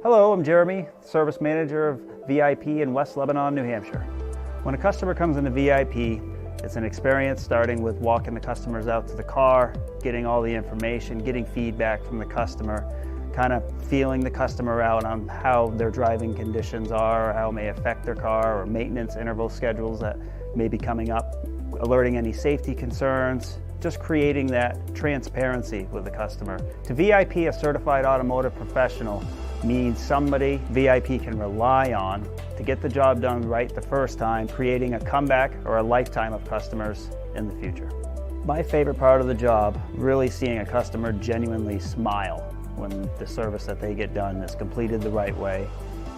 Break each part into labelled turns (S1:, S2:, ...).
S1: Hello, I'm Jeremy, Service Manager of VIP in West Lebanon, New Hampshire. When a customer comes into VIP, it's an experience starting with walking the customers out to the car, getting all the information, getting feedback from the customer, kind of feeling the customer out on how their driving conditions are, how it may affect their car, or maintenance interval schedules that may be coming up, alerting any safety concerns, just creating that transparency with the customer. To VIP, a certified automotive professional means somebody VIP can rely on to get the job done right the first time, creating a comeback or a lifetime of customers in the future. My favorite part of the job, really seeing a customer genuinely smile when the service that they get done is completed the right way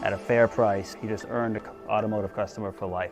S1: at a fair price. You just earned an automotive customer for life.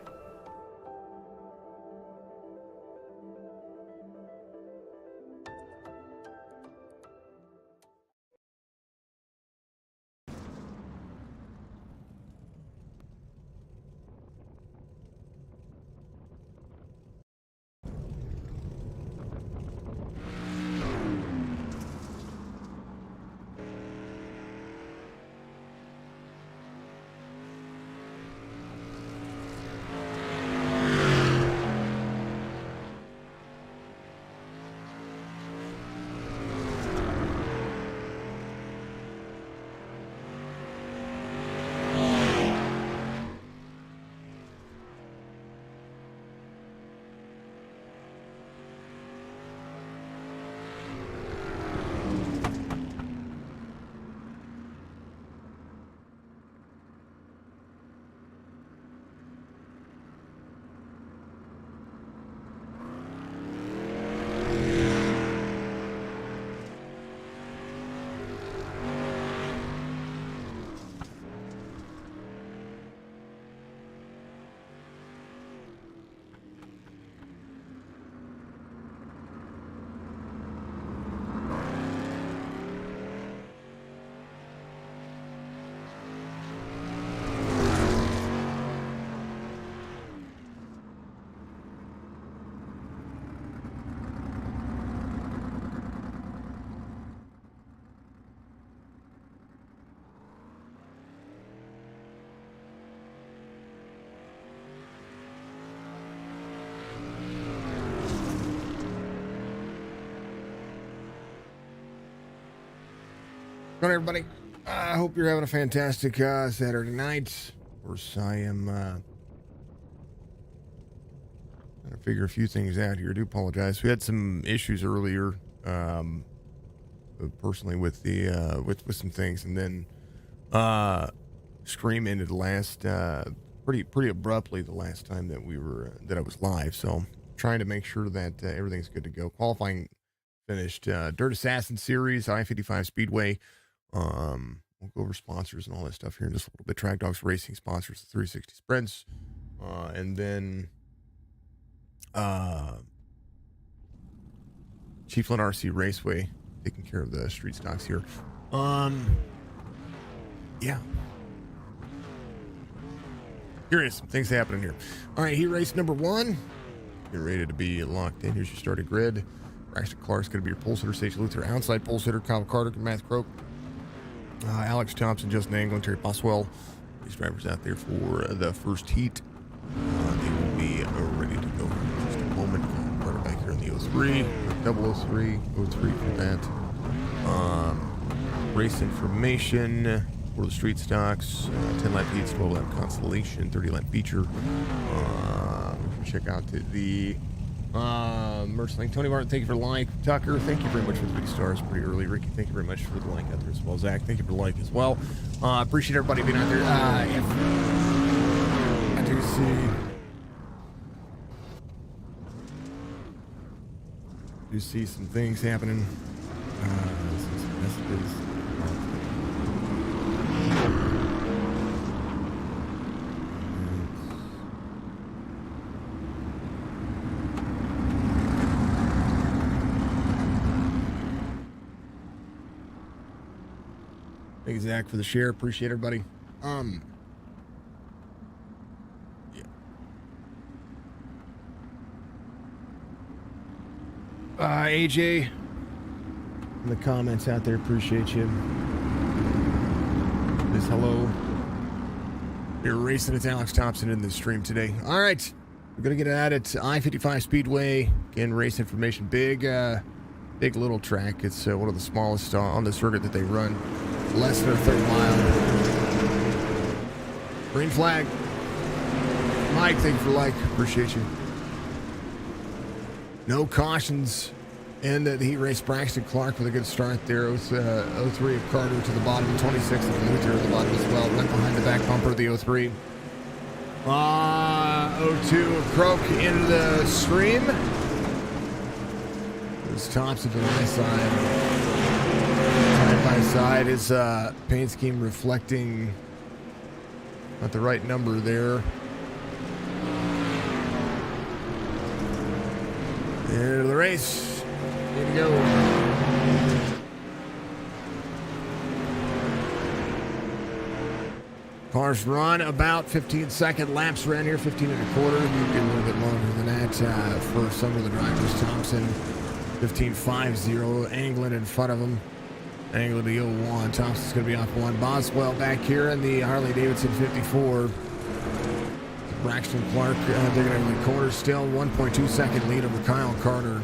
S2: Good morning, everybody. I hope you're having a fantastic Saturday night. Of course, I am trying to figure a few things out here. I do apologize. We had some issues earlier, personally with the with some things, and then stream ended last pretty abruptly the last time that we were that I was live. So trying to make sure that everything's good to go. Qualifying finished. Dirt Assassin Series, I-55 Speedway. We'll go over sponsors and all that stuff here in just a little bit. Track Dogs Racing sponsors the 360 Sprints, and then Chiefland RC Raceway taking care of the street stocks here. Yeah, curious things happening here. All right, heat race number 1. You're ready to be locked in. Here's your starting grid. Braxton Clark's going to be your pole sitter. Sage Luther outside pole sitter. Kyle Carter, Matt Croak, Alex Thompson, Justin Anglin, Terry Boswell. These drivers out there for the first heat. They will be ready to go in just a moment. Carter back here in the 03, 003, 03 for that. Race information for the street stocks. 10 lap heats, 12 lap constellation, 30 lap feature. Check out the Merch link. Tony Martin, thank you for the like. Tucker, thank you very much for the big stars pretty early. Ricky, thank you very much for the like out there as well. Zach, thank you for the like as well. Appreciate everybody being out there. If I do see some things happening. Some messages. Thank you, Zach, for the share. Appreciate everybody. Yeah. AJ, in the comments out there, appreciate you. This hello. You're racing. It's Alex Thompson in the stream today. All right, we're gonna get at it. I-55 Speedway. Again, race information. Big little track. It's one of the smallest on the circuit that they run. Less than a 30-mile. Green flag. Mike, thank you for the like. Appreciate you. No cautions in the heat race. Braxton Clark with a good start there. 03 of Carter to the bottom. 26 of Luther at the bottom as well. Right behind the back bumper of the 03. 02 of Croak into the stream. Those tops of the high side. Side by side, his paint scheme reflecting not the right number there. Into the race. Here we go. Cars run about 15-second laps around here, 15 and a quarter. Maybe a little bit longer than that for some of the drivers. Thompson, 15.50, angling in front of him. Angle to the 01. Thompson's going to be off one. Boswell back here in the Harley-Davidson 54. Braxton Clark digging into the corner still. 1.2 second lead over Kyle Carter.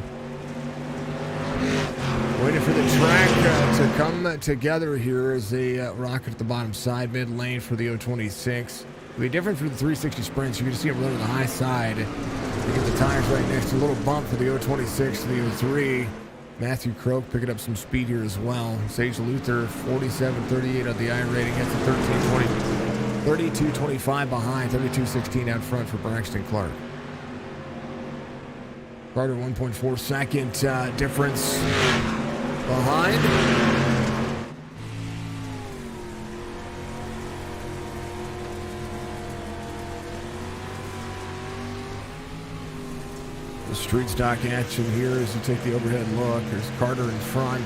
S2: Waiting for the track to come together here as they rocket at the bottom side. Mid lane for the 026. It'll be different for the 360 sprints. You're going to see them run to the high side. You get the tires right next to a little bump for the 026 to the 03. Matthew Croak picking up some speed here as well. Sage Luther, 47.38 on the I rating. Gets a 32.25 behind. 32.16 out front for Braxton Clark. Carter, 1.4 second difference behind. The street stock action here as you take the overhead look. There's Carter in front.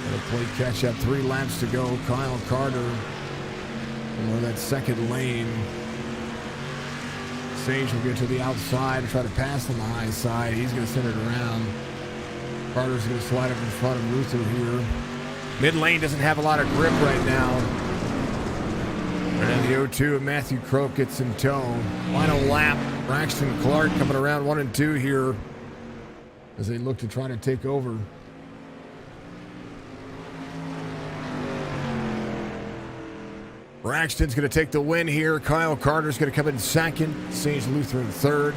S2: Gonna play catch up. 3 laps to go. Kyle Carter in that second lane. Sage will get to the outside and try to pass on the high side. He's going to send it around. Carter's going to slide up in front of Luther here. Mid lane doesn't have a lot of grip right now. And the 02 of Matthew Croak gets in tow. Final lap. Braxton Clark coming around 1 and 2 here as they look to try to take over. Braxton's going to take the win here. Kyle Carter's going to come in second. Sage Luther in third.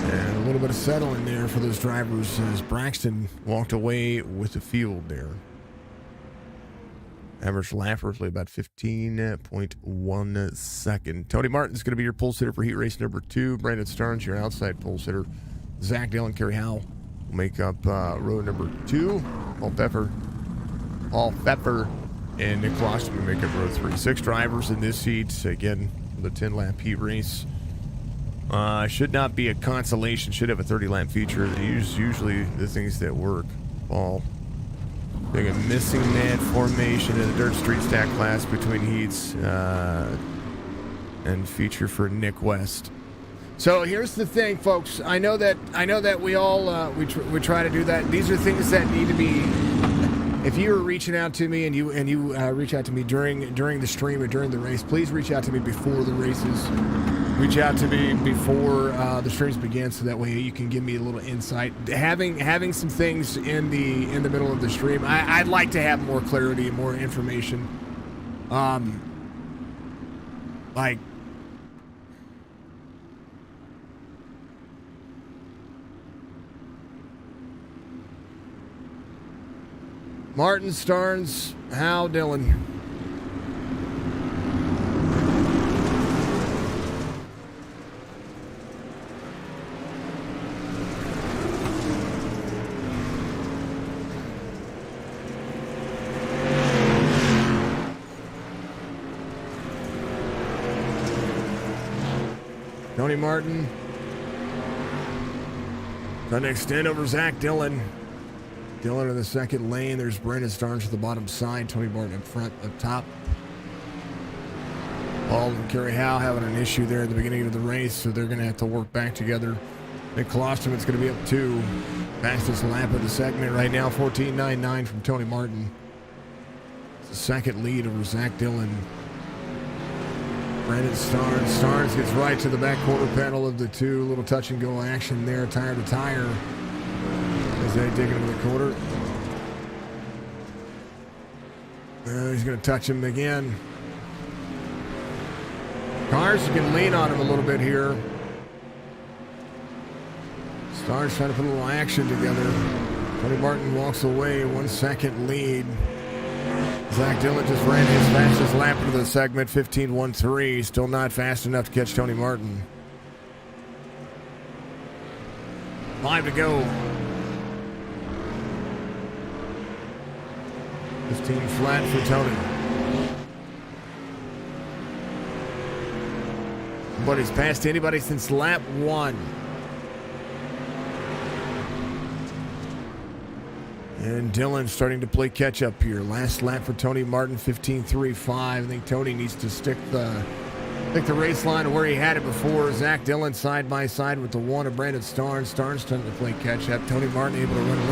S2: And a little bit of settling there for those drivers as Braxton walked away with the field there. Average lap roughly about 15.1 second. Tony Martin's going to be your pole sitter for heat race number 2. Brandon Starnes, your outside pole sitter. Zach Dale and Kerry Howell will make up row number 2. Paul Pfeffer, and Nick Kloster will make up row 3. 6 drivers in this heat. Again, the 10-lap heat race. Should not be a consolation. Should have a 30-lap feature. Usually the things that work. Paul. Doing a missing man formation in the dirt street stack class between heats and feature for Nick West. So here's the thing, folks. I know that we all we try to do that. These are things that need to be. If you are reaching out to me and you reach out to me during the stream or during the race, please reach out to me before the races. Reach out to me before the streams begin, so that way you can give me a little insight. Having some things in the middle of the stream, I'd like to have more clarity and more information. Martin, Starnes, Hal, Dillon. Tony Martin trying to extend over Zach Dillon. Dillon in the second lane. There's Brandon Starnes to the bottom side. Tony Martin up front, up top. Paul and Kerry Howe having an issue there at the beginning of the race, so they're going to have to work back together. Nick Klosterman's going to be up 2. Fastest lap of the segment right now, 14.99 from Tony Martin. It's the second lead over Zach Dillon. Brandon Starnes. Starnes gets right to the back quarter panel of the 2. Little touch and go action there, tire to tire. As they dig into the quarter. He's going to touch him again. Cars can lean on him a little bit here. Starnes trying to put a little action together. Tony Martin walks away, 1 second lead. Zach Dillon just ran his fastest lap into the segment, 15.13. Still not fast enough to catch Tony Martin. 5 to go. 15 flat for Tony. Nobody's passed anybody since lap 1. And Dillon starting to play catch up here. Last lap for Tony Martin, 15.35. I think Tony needs to stick the race line where he had it before. Zach Dillon side by side with the 1 of Brandon Starnes. Starnes starting to play catch up. Tony Martin able to run a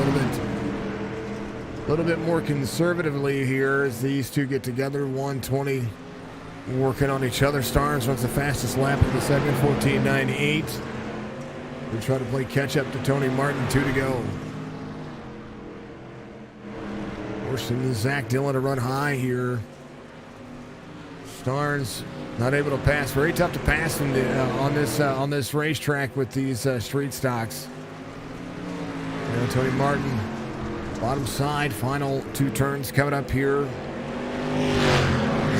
S2: little bit more conservatively here as these two get together. 1:20 working on each other. Starnes runs the fastest lap of the segment, 14.98. We try to play catch up to Tony Martin. 2 to go. Forcing Zach Dillon to run high here. Starnes not able to pass. Very tough to pass on this racetrack with these street stocks. And Tony Martin, bottom side, final 2 turns coming up here.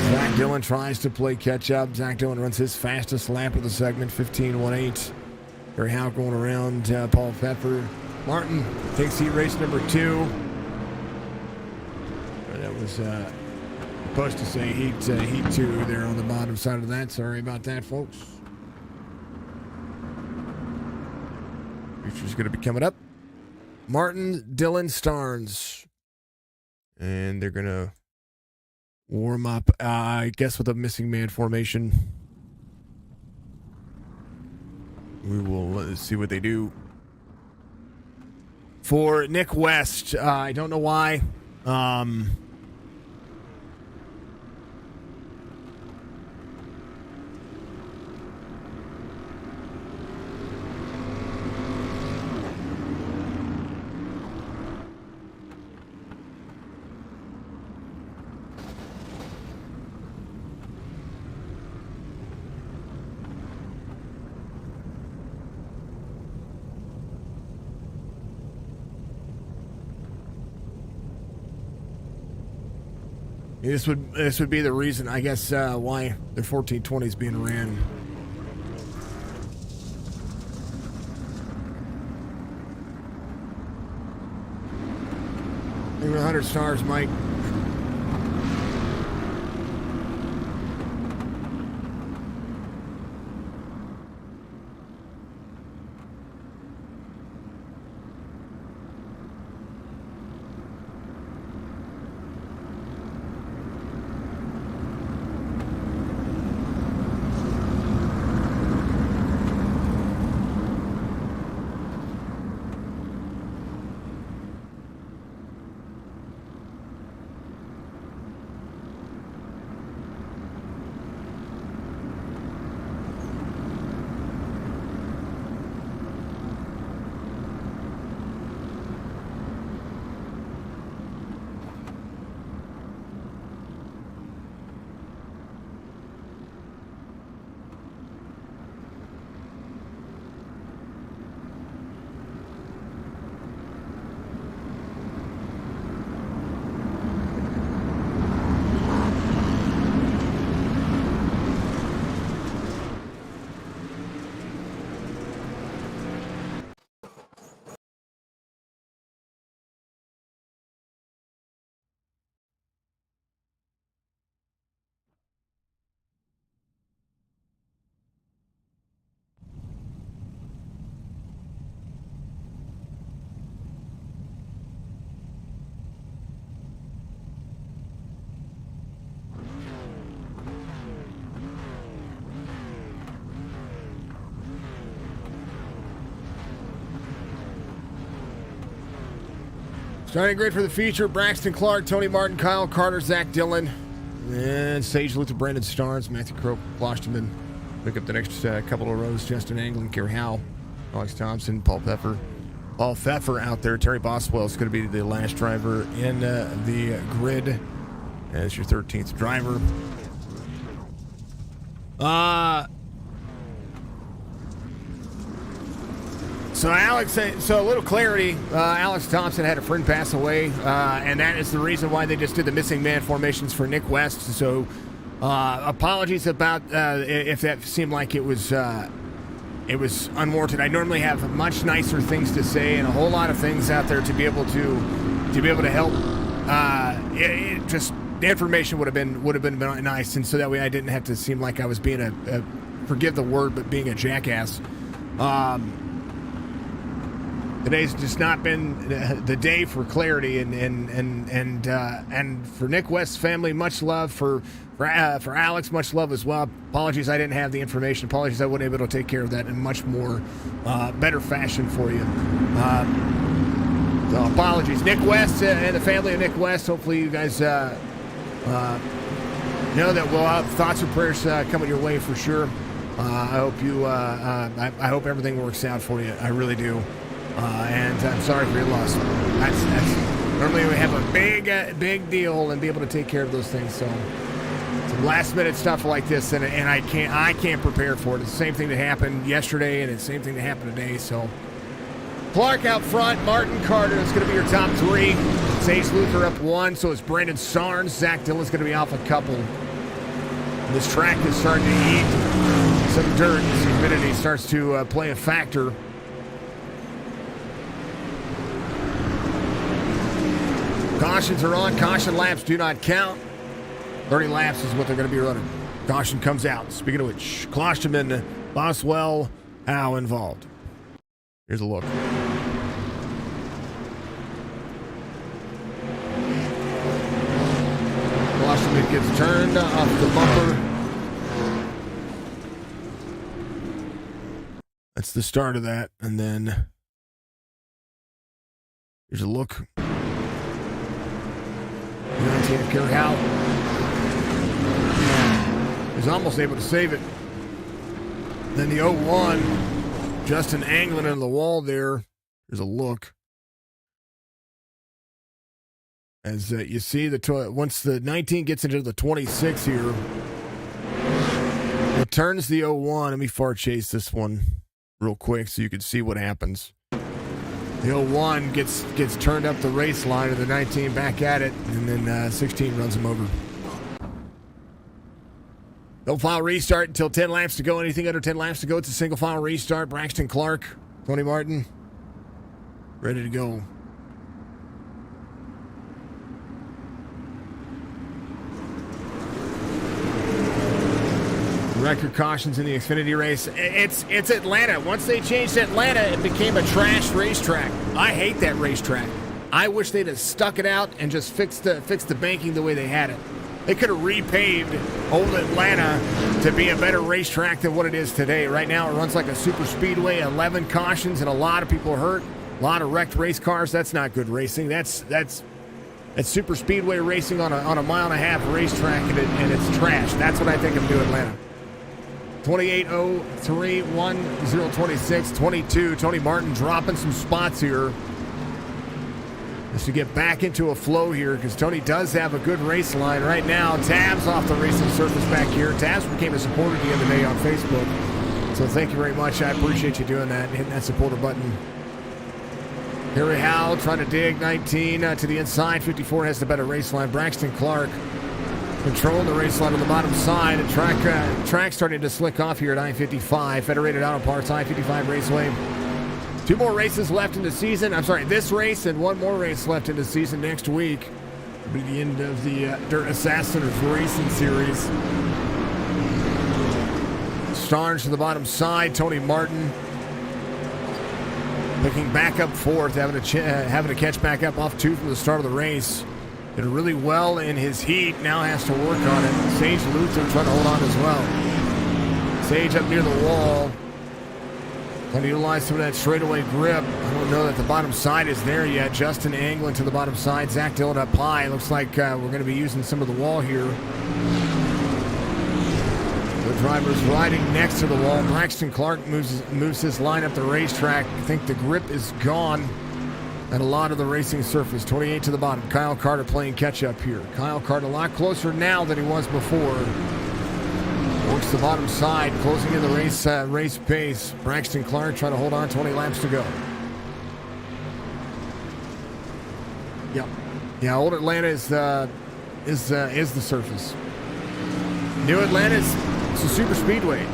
S2: Zach Dillon tries to play catch up. Zach Dillon runs his fastest lap of the segment, 15.18. Very Howe going around Paul Pfeffer. Martin takes heat race number 2. That was supposed to say heat 2 there on the bottom side of that. Sorry about that, folks. Future's going to be coming up. Martin, Dillon, Starnes. And they're going to warm up, I guess, with a missing man formation. We will see what they do. For Nick West, I don't know why. This would be the reason, I guess, why the 1420 is being ran. Over 100 stars, Mike. Starting grid for the feature: Braxton Clark, Tony Martin, Kyle Carter, Zach Dillon, and Sage Luther, Brandon Starnes, Matthew Croak, Klosterman. Pick up the next couple of rows: Justin Anglin, Kerry Howell, Alex Thompson, Paul Pfeffer out there. Terry Boswell is going to be the last driver in the grid as your 13th driver. So a little clarity. Alex Thompson had a friend pass away, and that is the reason why they just did the missing man formations for Nick West. So apologies about if that seemed like it was unwarranted. I normally have much nicer things to say and a whole lot of things out there to be able to help. Just the information would have been nice, and so that way I didn't have to seem like I was being a forgive the word, but being a jackass. Today's just not been the day for clarity, and for Nick West's family, much love. For Alex, much love as well. Apologies I didn't have the information. Apologies I wasn't able to take care of that in much more better fashion for you. So apologies, Nick West and the family of Nick West. Hopefully you guys know that we'll have thoughts and prayers coming your way for sure. I hope you. I hope everything works out for you. I really do. And I'm sorry for your loss. That's normally we have a big deal and be able to take care of those things. So some last minute stuff like this, and I can't prepare for it. It's the same thing that happened yesterday, and it's the same thing that happened today. So Clark out front, Martin Carter is going to be your top three. Sage Luther up one, so is Brandon Sarnes. Zach Dillon's going to be off a couple. This track is starting to eat some dirt. This humidity starts to play a factor. Cautions are on. Caution laps do not count. 30 laps is what they're going to be running. Caution comes out. Speaking of which, Klosterman, Boswell, how involved? Here's a look. Klosterman gets turned off the bumper. That's the start of that. And then here's a look. Kerry Howell is almost able to save it. Then the 0-1, Justin Anglin into the wall there. There's a look. As you see, once the 19 gets into the 26 here, it turns the 0-1. Let me far chase this one real quick so you can see what happens. The 0-1 gets turned up the race line, and the 19 back at it, and then 16 runs him over. No file restart until 10 laps to go. Anything under 10 laps to go, it's a single file restart. Braxton Clark, Tony Martin, ready to go. Record cautions in the Xfinity race. It's Atlanta. Once they changed Atlanta, it became a trash racetrack. I hate that racetrack. I wish they'd have stuck it out and just fixed the banking the way they had it. They could have repaved old Atlanta to be a better racetrack than what it is today. Right now, it runs like a super speedway, 11 cautions, and a lot of people are hurt. A lot of wrecked race cars. That's not good racing. That's super speedway racing on a 1.5 mile racetrack, and it's trash. That's what I think of New Atlanta. 28.03, 1:026, 22. Tony Martin dropping some spots here just to get back into a flow here, because Tony does have a good race line right now. Tabs off the racing surface back here. Tabs became a supporter the other day on Facebook, so thank you very much. I appreciate you doing that and hitting that supporter button. Kerry Howell trying to dig 19 to the inside. 54 has the better race line. Braxton Clark controlling the race line on the bottom side. The track starting to slick off here at I-55. Federated Auto Parts, I-55 Raceway. 2 more races left in the season. I'm sorry, this race and 1 more race left in the season next week. It'll be the end of the Dirt Assassin's Racing Series. Starnes to the bottom side. Tony Martin picking back up 4th, having to catch back up off 2 from the start of the race. Did really well in his heat, now has to work on it. Sage Luther trying to hold on as well. Sage up near the wall. Trying to utilize some of that straightaway grip. I don't know that the bottom side is there yet. Justin angling to the bottom side. Zach Dillon up high. Looks like we're going to be using some of the wall here. The driver's riding next to the wall. Braxton Clark moves his line up the racetrack. I think the grip is gone at a lot of the racing surface. 28 to the bottom. Kyle Carter playing catch up here. Kyle Carter a lot closer now than he was before. Works the bottom side, closing in the race pace. Braxton Clark trying to hold on, 20 laps to go. Yep. Yeah, Old Atlanta is the surface. New Atlanta is a super speedway.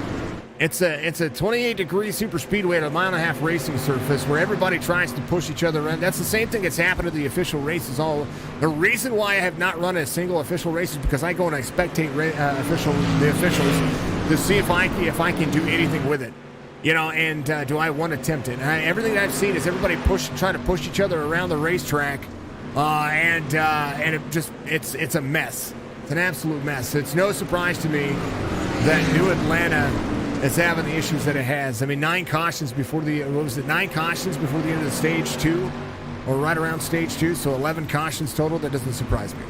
S2: It's a 28-degree super speedway at a 1.5 mile racing surface where everybody tries to push each other around. That's the same thing that's happened to the official races. The reason why I have not run a single official race is because I go and I spectate the officials to see if I can do anything with it, you know. And do I want to attempt it? Everything that I've seen is everybody trying to push each other around the racetrack, and it's a mess. It's an absolute mess. It's no surprise to me that New Atlanta is having the issues that it has. I mean, 9 cautions before the, 9 cautions before the end of the stage 2, or right around stage 2, so 11 cautions total. That doesn't surprise me.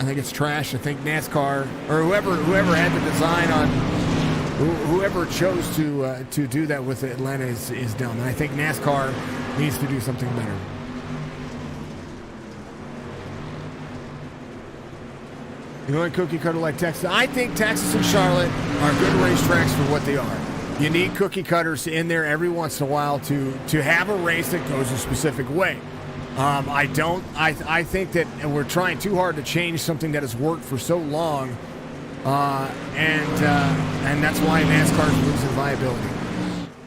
S2: I think it's trash. I think NASCAR, or whoever had the design on, whoever chose to do that with Atlanta is dumb. And I think NASCAR needs to do something better. You know what, cookie cutter like Texas? I think Texas and Charlotte are good racetracks for what they are. You need cookie cutters in there every once in a while to have a race that goes a specific way. I think that we're trying too hard to change something that has worked for so long, and that's why NASCAR is losing viability.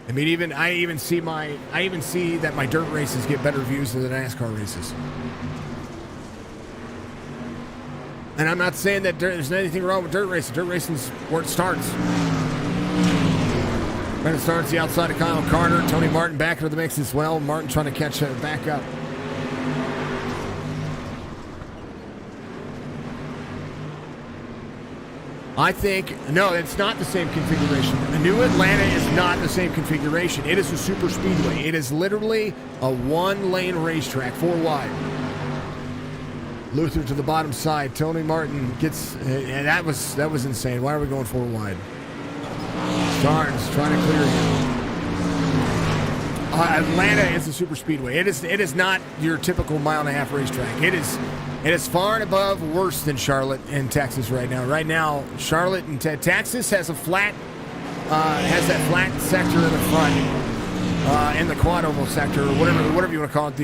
S2: I mean, I even see that my dirt races get better views than the NASCAR races. And I'm not saying that there's anything wrong with dirt racing. Dirt racing's where it starts. When it starts the outside of Kyle Carter. Tony Martin back into the mix as well. Martin trying to catch back up. I think, no, it's not the same configuration. The New Atlanta is not the same configuration. It is a super speedway. It is literally a 1-lane racetrack, 4 wide. Luther to the bottom side. Tony Martin gets, and that was insane. Why are we going 4 wide? Starnes trying to clear him. Atlanta is a super speedway. It is not your typical 1.5 mile racetrack. It is far and above worse than Charlotte and Texas right now. Right now, Charlotte and Texas has a flat, has that flat sector in the front, in the quad oval sector, or whatever you want to call it.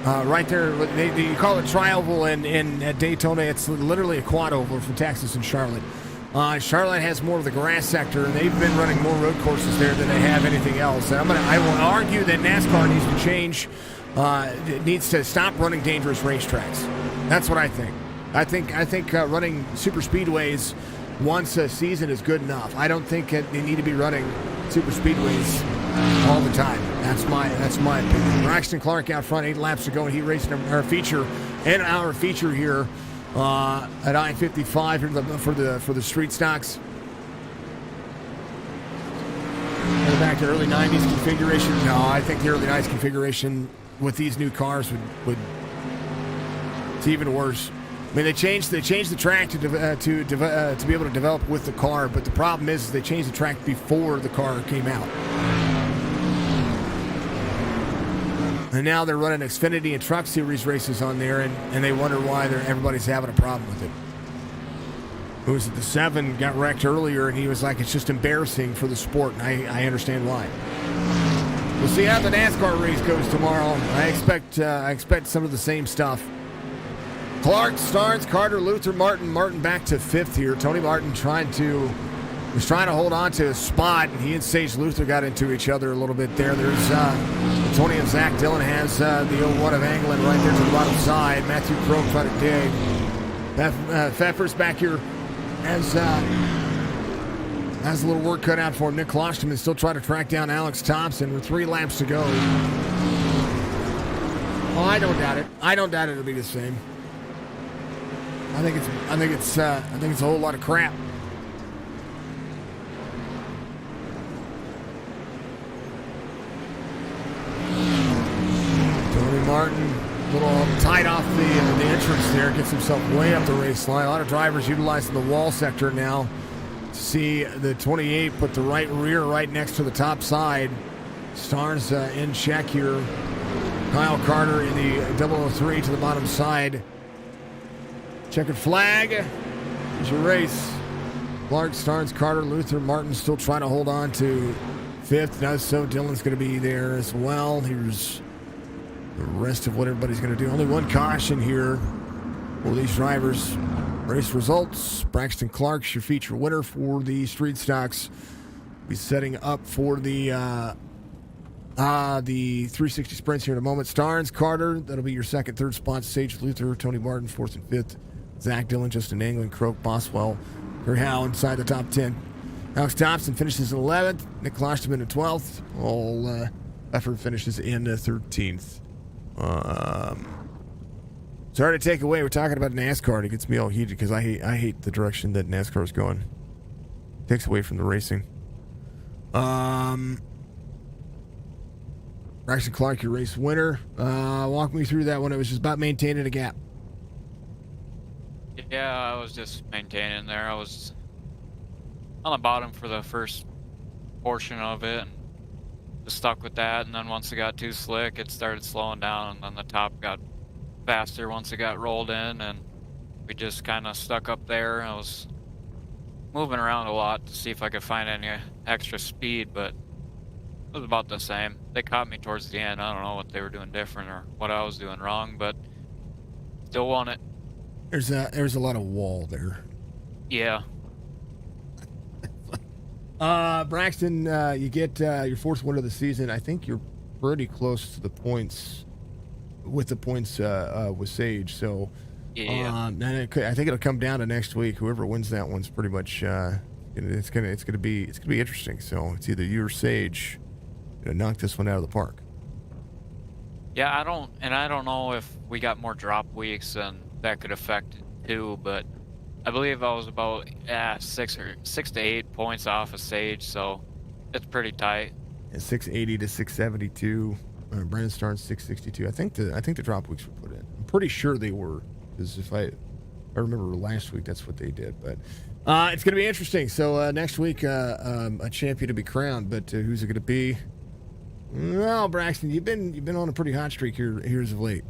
S2: Right there, you call it tri-oval in Daytona. It's literally a quad oval for Texas and Charlotte. Charlotte has more of the grass sector, and they've been running more road courses there than they have anything else. And I will argue that NASCAR needs to change, needs to stop running dangerous racetracks. That's what I think. I think running super speedways once a season is good enough. I don't think they need to be running super speedways all the time. That's my opinion. Braxton Clark out front, 8 laps to go, and he racing our feature here at I-55 for the street stocks. Go back to early 90s configuration. No, I think the early 90s configuration with these new cars would it's even worse. I mean, they changed the track to be able to develop with the car, but the problem is they changed the track before the car came out. And now they're running Xfinity and Truck Series races on there, and they wonder why everybody's having a problem with it. Who was at the 7 got wrecked earlier, and he was like, it's just embarrassing for the sport, and I understand why. We'll see how the NASCAR race goes tomorrow. I expect some of the same stuff. Clark, Starnes, Carter, Luther, Martin back to 5th here. Tony Martin was trying to hold on to his spot, and he and Sage Luther got into each other a little bit there. There's Tony and Zach Dillon has the 01 of England right there to the bottom side. Matthew Crow trying to dig. Pfeffer's back here has a little work cut out for him. Nick Klosterman still trying to track down Alex Thompson with 3 laps to go. Oh, I don't doubt it. I don't doubt it'll be the same. I think it's a whole lot of crap. Clark gets himself way up the race line. A lot of drivers utilizing the wall sector now. See the 28 put the right rear right next to the top side. Stars in check here. Kyle Carter in the 003 to the bottom side. Checkered flag. Here's your race. Clark, Starnes, Carter, Luther, Martin still trying to hold on to fifth. Now, so Dylan's going to be there as well. Here's the rest of what everybody's going to do. Only one caution here for these drivers. Race results. Braxton Clark's your feature winner for the street stocks. Be setting up for the 360 sprints here in a moment. Starnes, Carter, that'll be your second, third spots. Sage Luther, Tony Martin, fourth and fifth. Zach Dillon, Justin Anglin, Croak, Boswell, Howe inside the top 10. Alex Thompson finishes in 11th. Nick Klosterman in 12th. All effort finishes in 13th. Sorry to take away. We're talking about NASCAR, and it gets me all heated because I hate the direction that NASCAR is going. Takes away from the racing. Braxton Clark, your race winner. Walk me through that one. It was just about maintaining a gap.
S3: Yeah, I was just maintaining there. I was on the bottom for the first portion of it, and just stuck with that. And then once it got too slick, it started slowing down, and then the top got faster once it got rolled in, and we just kind of stuck up there. I was moving around a lot to see if I could find any extra speed, but it was about the same. They caught me towards the end. I don't know what they were doing different or what I was doing wrong, but still won it.
S2: There's a lot of wall there.
S3: Yeah.
S2: Braxton, you get your fourth win of the season. I think you're pretty close to the points with Sage. So
S3: yeah.
S2: And I think it'll come down to next week. Whoever wins that one's pretty much it's gonna be interesting. So it's either you or Sage gonna knock this one out of the park.
S3: Yeah, I don't know if we got more drop weeks and that could affect it too, but I believe I was about 6 to 8 points off of Sage, so it's pretty tight.
S2: And 680 to 672. Brandon Starnes 662. I think the drop weeks were put in. I'm pretty sure they were, because if I remember last week, that's what they did. But it's going to be interesting. So next week, a champion to be crowned, but who's it going to be? Well, Braxton, you've been on a pretty hot streak here as of late.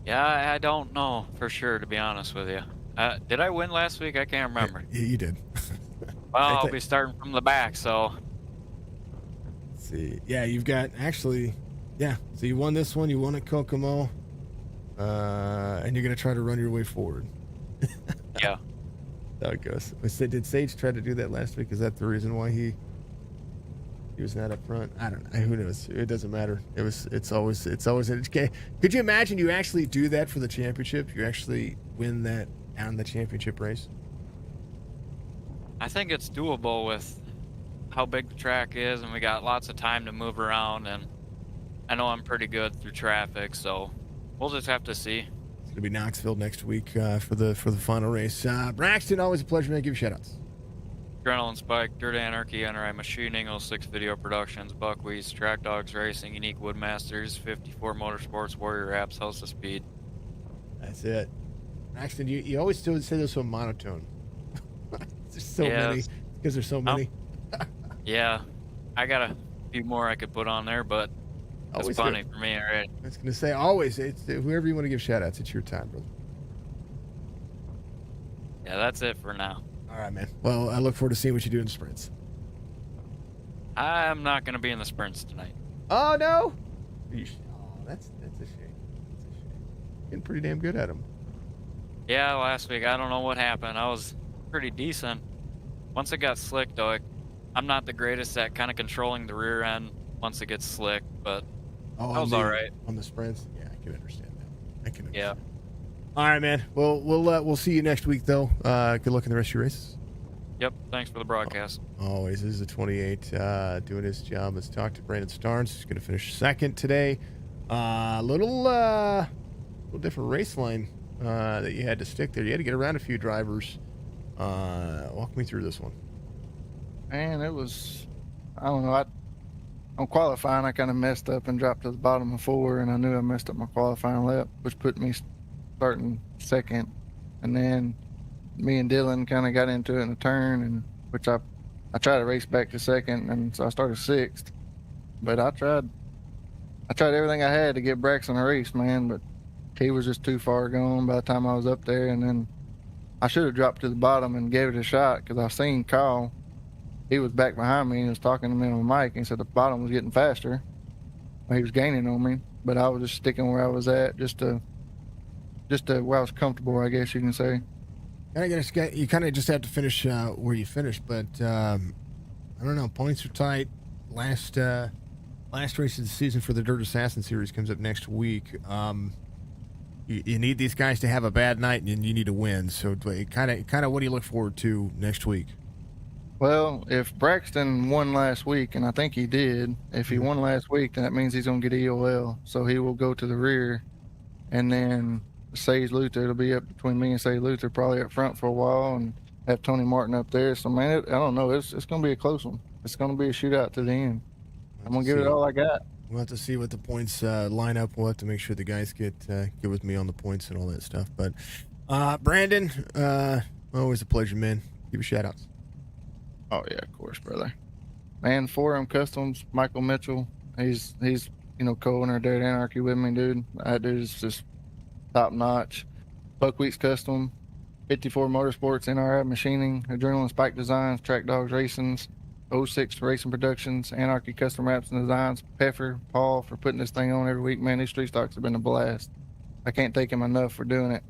S3: Yeah, I don't know for sure, to be honest with you. Did I win last week? I can't remember.
S2: Yeah, you did.
S3: Well, I'll be starting from the back, so.
S2: Let's see. Yeah, you've got actually. Yeah, so you won this one. You won at Kokomo, and you're gonna try to run your way forward.
S3: Yeah.
S2: That's how it goes. Did Sage try to do that last week? Is that the reason why he was not up front? I don't know. Who knows? It doesn't matter. It's always okay. Could you imagine you actually do that for the championship? You actually win that on the championship race?
S3: I think it's doable with how big the track is, and we got lots of time to move around, and I know I'm pretty good through traffic, so we'll just have to see.
S2: It's gonna be Knoxville next week for the final race. Braxton, always a pleasure, man. Give you shout-outs.
S3: Adrenaline Spike, Dirt Anarchy, NRI Machining, 06 Video Productions, Buckwheats, Track Dogs Racing, Unique Woodmasters, 54 Motorsports, Warrior Apps, House of Speed.
S2: That's it. Braxton, you always say they're so monotone. There's so many. Because there's so many.
S3: Yeah. I got a few more I could put on there, but it's funny for me already.
S2: I was going to say, always. It's whoever you want to give shout-outs. It's your time, brother.
S3: Yeah, that's it for now.
S2: All right, man. Well, I look forward to seeing what you do in the sprints.
S3: I'm not going to be in the sprints tonight.
S2: Oh, no? That's a shame. That's a shame. Getting pretty damn good at them.
S3: Yeah, last week, I don't know what happened. I was pretty decent. Once it got slick, though, I'm not the greatest at kind of controlling the rear end once it gets slick, but I was all right.
S2: On the sprints? Yeah, I can understand that.
S3: Yeah.
S2: All right, man. Well, we'll see you next week, though. Good luck in the rest of your races.
S3: Yep. Thanks for the broadcast.
S2: Always. This is the 28 doing his job. Let's talk to Brandon Starnes. He's going to finish second today. Little different race line that you had to stick there. You had to get around a few drivers. Walk me through this one.
S4: Man, it was, I don't know. On qualifying, I kind of messed up and dropped to the bottom of 4, and I knew I messed up my qualifying lap, which put me starting second, and then me and Dylan kind of got into it in a turn, and which I tried to race back to second, and so I started sixth. But I tried everything I had to get Braxton a race, man, but he was just too far gone by the time I was up there, and then I should have dropped to the bottom and gave it a shot because I seen Kyle. He was back behind me and he was talking to me on the mic, and he said the bottom was getting faster. He was gaining on me, but I was just sticking where I was at, just to where I was comfortable, I guess you can say.
S2: You kind of just have to finish where you finished, but I don't know. Points are tight. Last race of the season for the Dirt Assassin Series comes up next week. You need these guys to have a bad night, and you need to win. So, kind of, what do you look forward to next week?
S4: Well, if Braxton won last week, and I think he did, if he won last week, then that means he's going to get EOL. So he will go to the rear, and then Sage Luther, it'll be up between me and Sage Luther, probably up front for a while, and have Tony Martin up there. So, man, I don't know. It's going to be a close one. It's going to be a shootout to the end. I'm going to give it all I got.
S2: We'll have to see what the points line up. We'll have to make sure the guys get with me on the points and all that stuff. But, Brandon, always a pleasure, man. Give your shout-outs.
S4: Oh, yeah, of course, brother. Man, 4M Customs, Michael Mitchell. He's co-owner there at Anarchy with me, dude. That dude is just top-notch. BUCKWHEAT'S Custom, 54 Motorsports, NRF Machining, Adrenaline Spike Designs, Track Dogs Racings, 06 Racing Productions, Anarchy Custom Wraps and Designs, Peffer, Paul for putting this thing on every week. Man, these street stocks have been a blast. I can't thank him enough for doing it.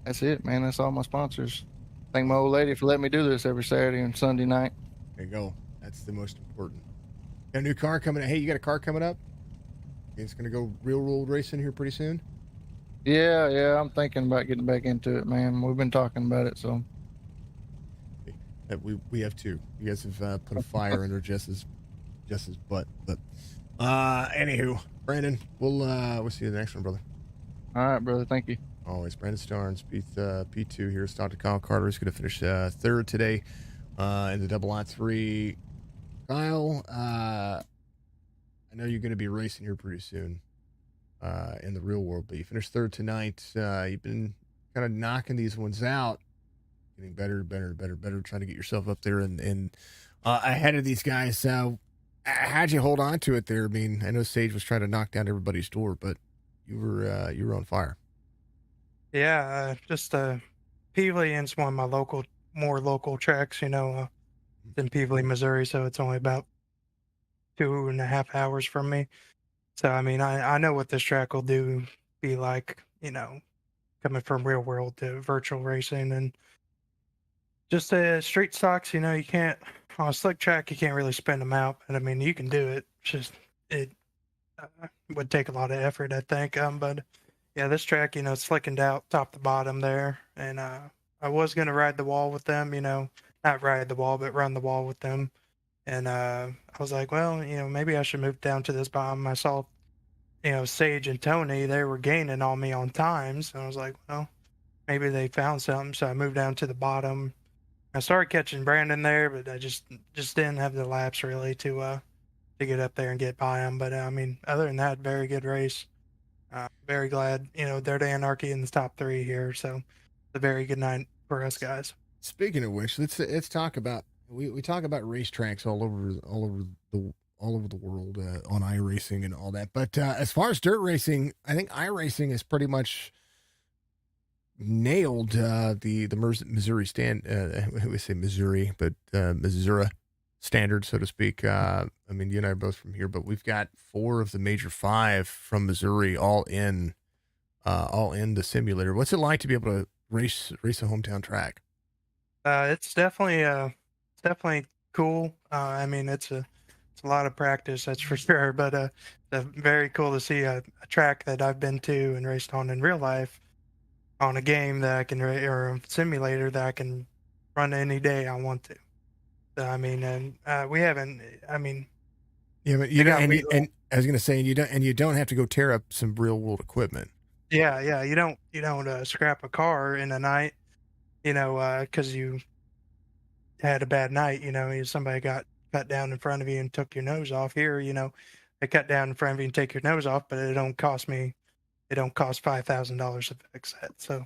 S4: That's it, man. That's all my sponsors. Thank my old lady for letting me do this every Saturday and Sunday night.
S2: There you go. That's the most important. Got a new car coming up. Hey, you got a car coming up? It's going to go real world racing here pretty soon?
S4: Yeah. I'm thinking about getting back into it, man. We've been talking about it, so.
S2: We have too. You guys have put a fire under Jess's butt. But anywho, Brandon, we'll see you the next one, brother.
S4: All right, brother. Thank you.
S2: Always. Brandon Starnes, P2 here. Dr. Kyle Carter is going to finish third today in the double lot 3. Kyle, I know you're going to be racing here pretty soon in the real world, but you finished third tonight. You've been kind of knocking these ones out, getting better, trying to get yourself up there and ahead of these guys. How'd you hold on to it there? I mean, I know Sage was trying to knock down everybody's door, but you were on fire.
S5: Yeah, just Peavey-Inn's one of my more local tracks, than Peavey, Missouri, so it's only about 2.5 hours from me. So, I mean, I know what this track will be like, coming from real world to virtual racing. And just street stocks, you can't, on a slick track, you can't really spin them out. And I mean, you can do it. It's just, it would take a lot of effort, I think. But yeah, this track, it's slickened out top to bottom there. And I was going to ride the wall with them, not ride the wall, but run the wall with them. And I was like, well, maybe I should move down to this bottom. I saw, Sage and Tony, they were gaining on me on times. And I was like, well, maybe they found something. So I moved down to the bottom. I started catching Brandon there, but I just didn't have the laps really to get up there and get by him. But I mean, other than that, very good race. Very glad, they're the Anarchy in the top 3 here. So it's a very good night for us guys.
S2: Speaking of which, let's talk about we talk about racetracks all over the world on iRacing and all that. But as far as dirt racing, I think iRacing has pretty much nailed the Missouri we say Missouri, but Missouri standard, so to speak. I mean, you and I are both from here, but we've got 4 of the major 5 from Missouri all in the simulator. What's it like to be able to race a hometown track?
S5: It's definitely cool. I mean, it's a lot of practice, that's for sure. But it's very cool to see a track that I've been to and raced on in real life on a game that I can or a simulator that I can run any day I want to. So, I mean, and we haven't. I mean,
S2: yeah, but you don't. And I was gonna say, you don't have to go tear up some real world equipment.
S5: Yeah. You don't scrap a car in a night, because you had a bad night. Somebody got cut down in front of you and took your nose off. Here, they cut down in front of you and take your nose off, but it don't cost me it don't cost $5,000 to fix that. So,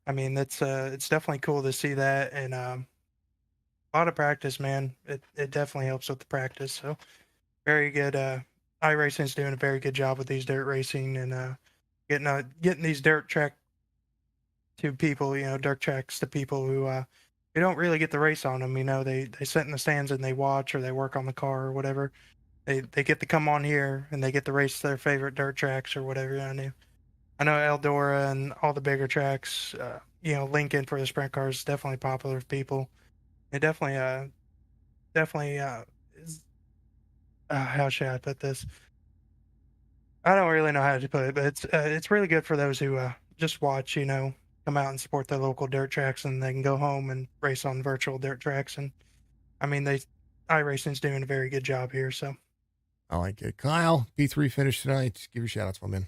S5: I mean, it's definitely cool to see that, and a lot of practice, man. It definitely helps with the practice. So, very good. iRacing's doing a very good job with these dirt racing and getting these dirt track to people, dirt tracks to people who don't really get the race on them. They sit in the stands and they watch or they work on the car or whatever. They get to come on here and they get to race their favorite dirt tracks or whatever. I know Eldora and all the bigger tracks. Lincoln for the sprint cars is definitely popular with people. It definitely is. How should I put this? I don't really know how to put it, but it's really good for those who just watch. Come out and support their local dirt tracks, and they can go home and race on virtual dirt tracks. And I mean, iRacing's doing a very good job here. So
S2: I like it. Kyle, P3 finished tonight. Just give your shout outs, my man.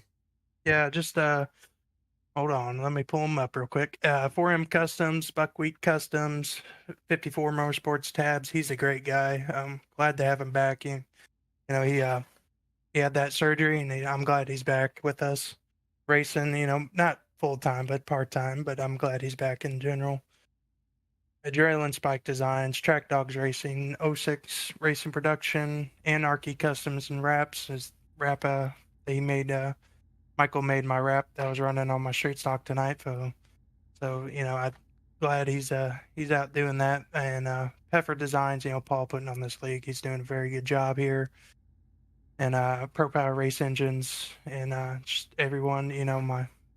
S5: yeah, just hold on, let me pull them up real quick. 4M Customs, Buckwheat Customs, 54 Motorsports Tabs. He's a great guy. I'm glad to have him back. He had that surgery, and I'm glad he's back with us racing. Not full time, but part time. But I'm glad he's back in general. Adrenaline Spike Designs, Track Dogs Racing, 06 Racing Production, Anarchy Customs and Wraps. His wrap he made. Michael made my wrap that I was running on my street stock tonight. So I'm glad he's out doing that. And PFEFFER Designs, Paul putting on this league, he's doing a very good job here. And Pro Power Race Engines and just everyone,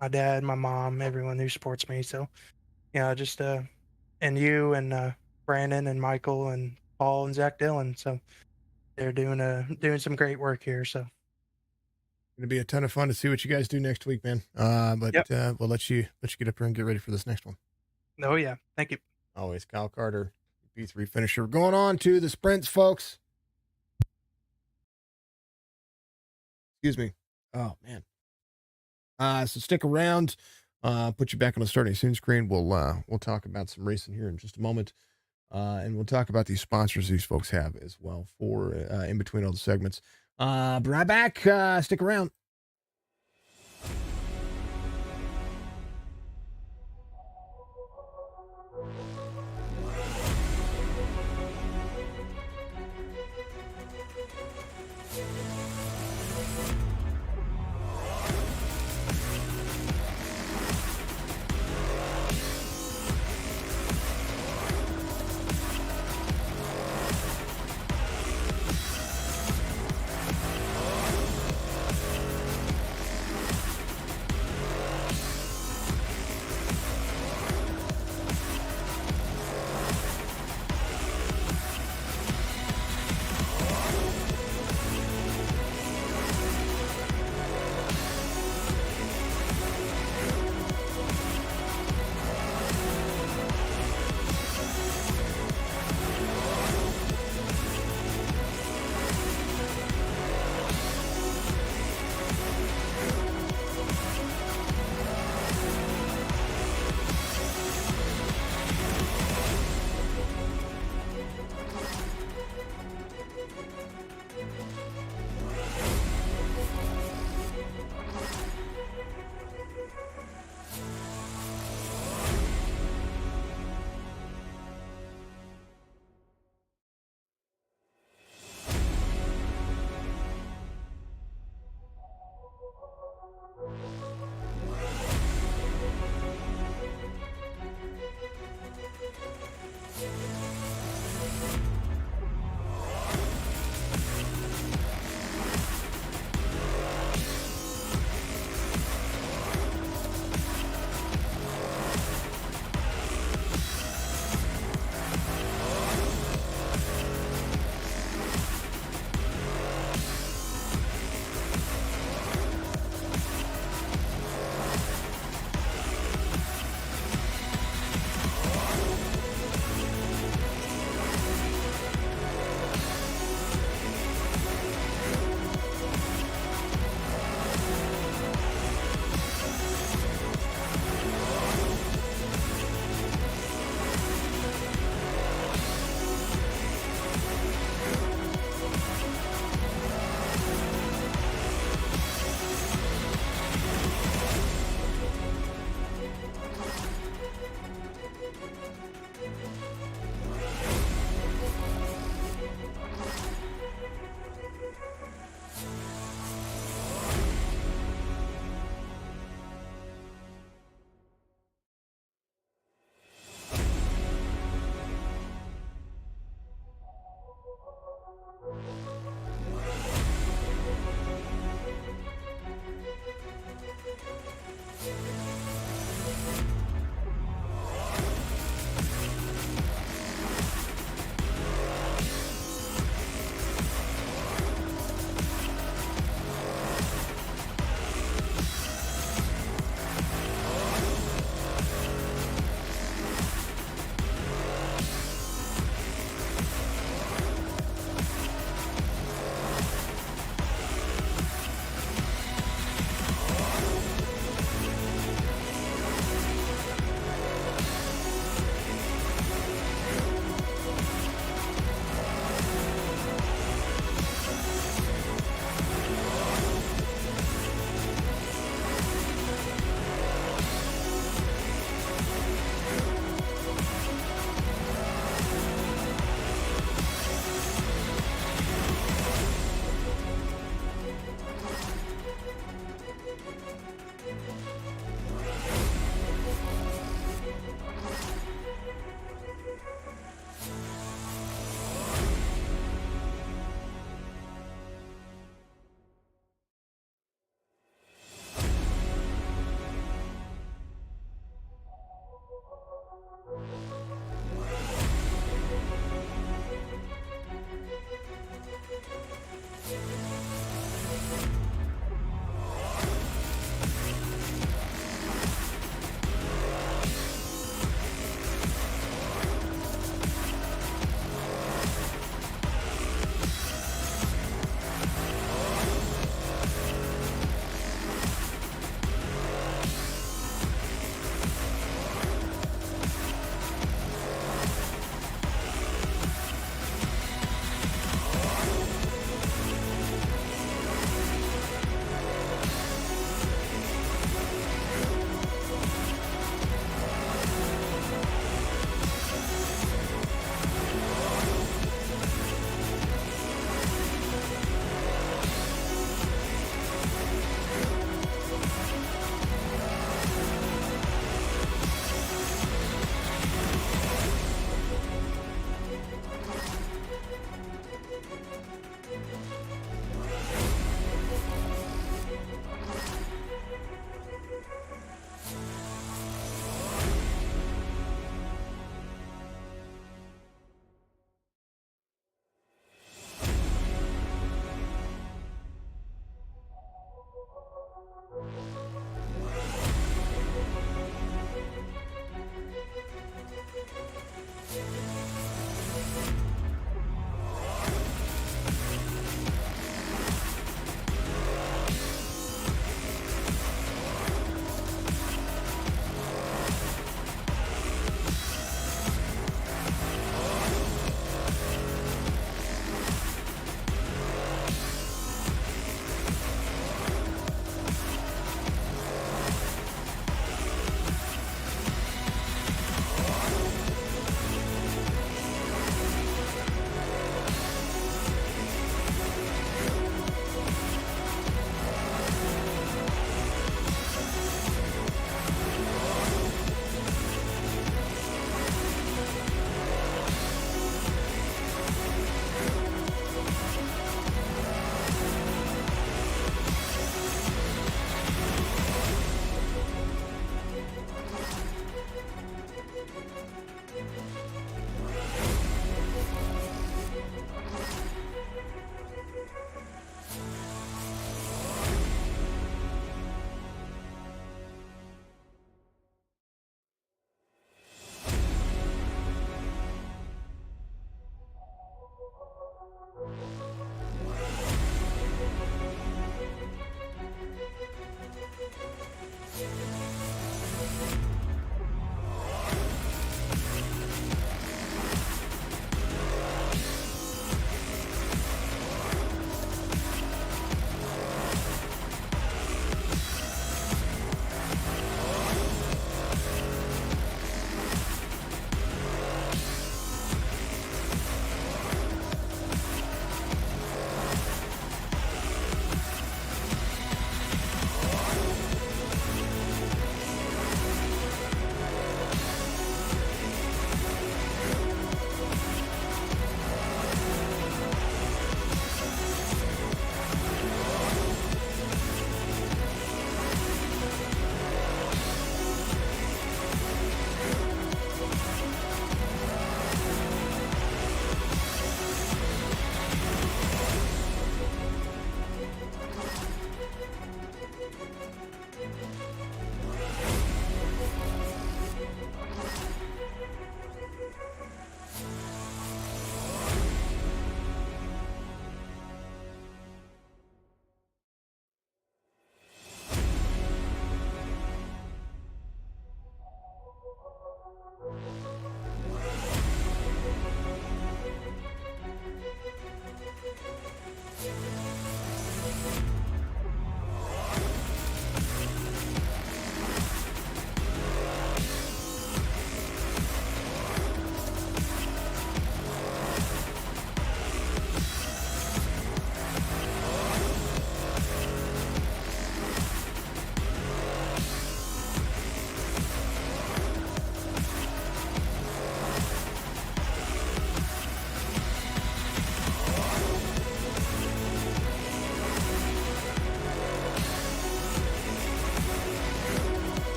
S5: my dad, my mom, everyone who supports me. So just and you and Brandon and Michael and Paul and Zach Dillon. So they're doing some great work here. So
S2: Going to be a ton of fun to see what you guys do next week, man. We'll let you get up here and get ready for this next one.
S5: Oh yeah, thank you.
S2: Always, Kyle Carter, P3 finisher. We're going on to the sprints, folks. Excuse me. Oh man. So stick around. Put you back on the starting soon screen. We'll talk about some racing here in just a moment, and we'll talk about these sponsors these folks have as well for in between all the segments. Be right back. Stick around.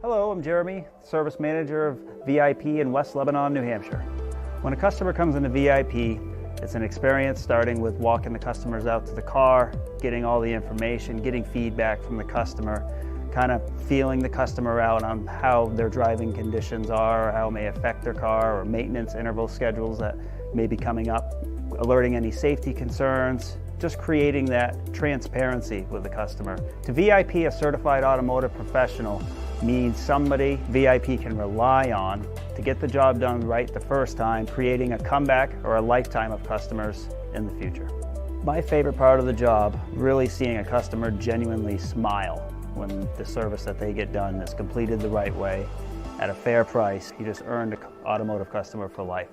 S1: Hello, I'm Jeremy, Service Manager of VIP in West Lebanon, New Hampshire. When a customer comes into VIP, it's an experience starting with walking the customers out to the car, getting all the information, getting feedback from the customer, kind of feeling the customer out on how their driving conditions are, how it may affect their car, or maintenance interval schedules that may be coming up, alerting any safety concerns, just creating that transparency with the customer. To VIP, a certified automotive professional means somebody VIP can rely on to get the job done right the first time, creating a comeback or a lifetime of customers in the future. My favorite part of the job, really seeing a customer genuinely smile when the service that they get done is completed the right way at a fair price. You just earned an automotive customer for life.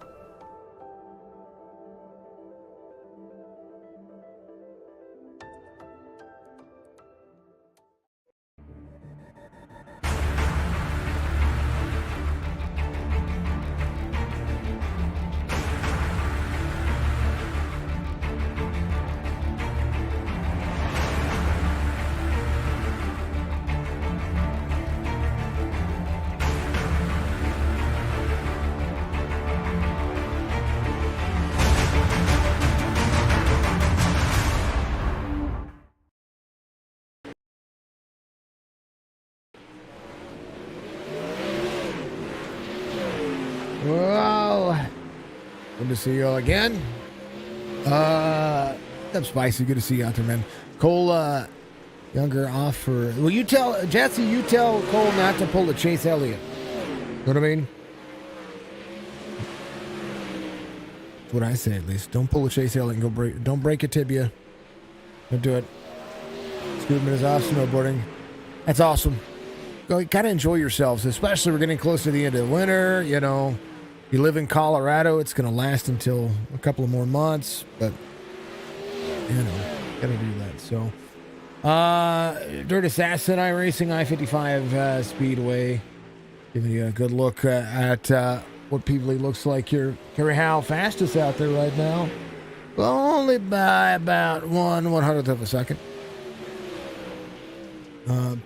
S2: Well, good to see you all again. That's spicy. Good to see you out there, man. Cole, Younger off for. Will you tell Jesse? You tell Cole not to pull the Chase Elliott. Know what I mean? That's what I say at least. Don't pull the Chase Elliott and go break. Don't break a tibia. Don't do it. Scootman is off snowboarding. That's awesome. Go, kind of enjoy yourselves, especially we're getting close to the end of the winter. You know, you live in Colorado, it's going to last until a couple of more months, but you know, gotta do that. So, Dirt Assassin, Iracing, I-55 Speedway, giving you a good look at what Peevely looks like here. Carry how fastest out there right now. Well, only by about 1/100th of a second.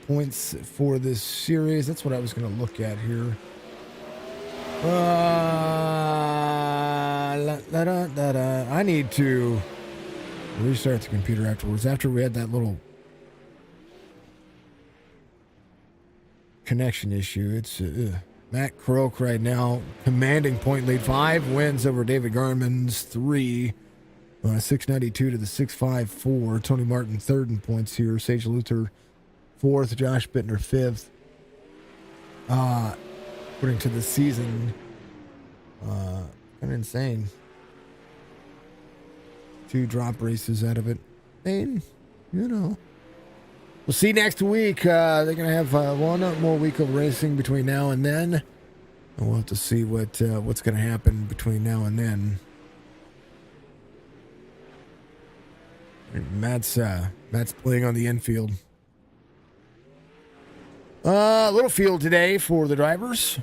S2: Points for this series. That's what I was going to look at here. I need to restart the computer afterwards. After we had that little connection issue, it's Matt Croak right now commanding point lead. 5 wins over David Garman's 3. 692 to the 654. Tony Martin third in points here. Sage Luther 4th, Josh Bittner 5th. According to the season, kind of insane. 2 drop races out of it. And, you know, we'll see next week. They're going to have one more week of racing between now and then. And we'll have to see what's going to happen between now and then. And Matt's playing on the infield. Little field today for the drivers.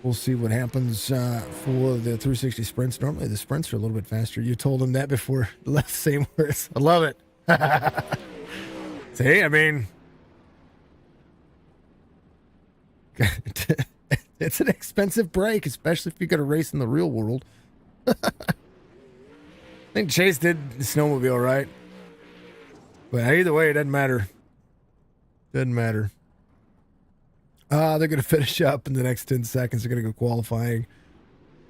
S2: We'll see what happens for the 360 sprints. Normally the sprints are a little bit faster. You told him that before the left same words. I love it. See, I mean, it's an expensive break, especially if you're going to race in the real world. I think Chase did the snowmobile, right? But either way, it doesn't matter. Doesn't matter. They're going to finish up in the next 10 seconds. They're going to go qualifying.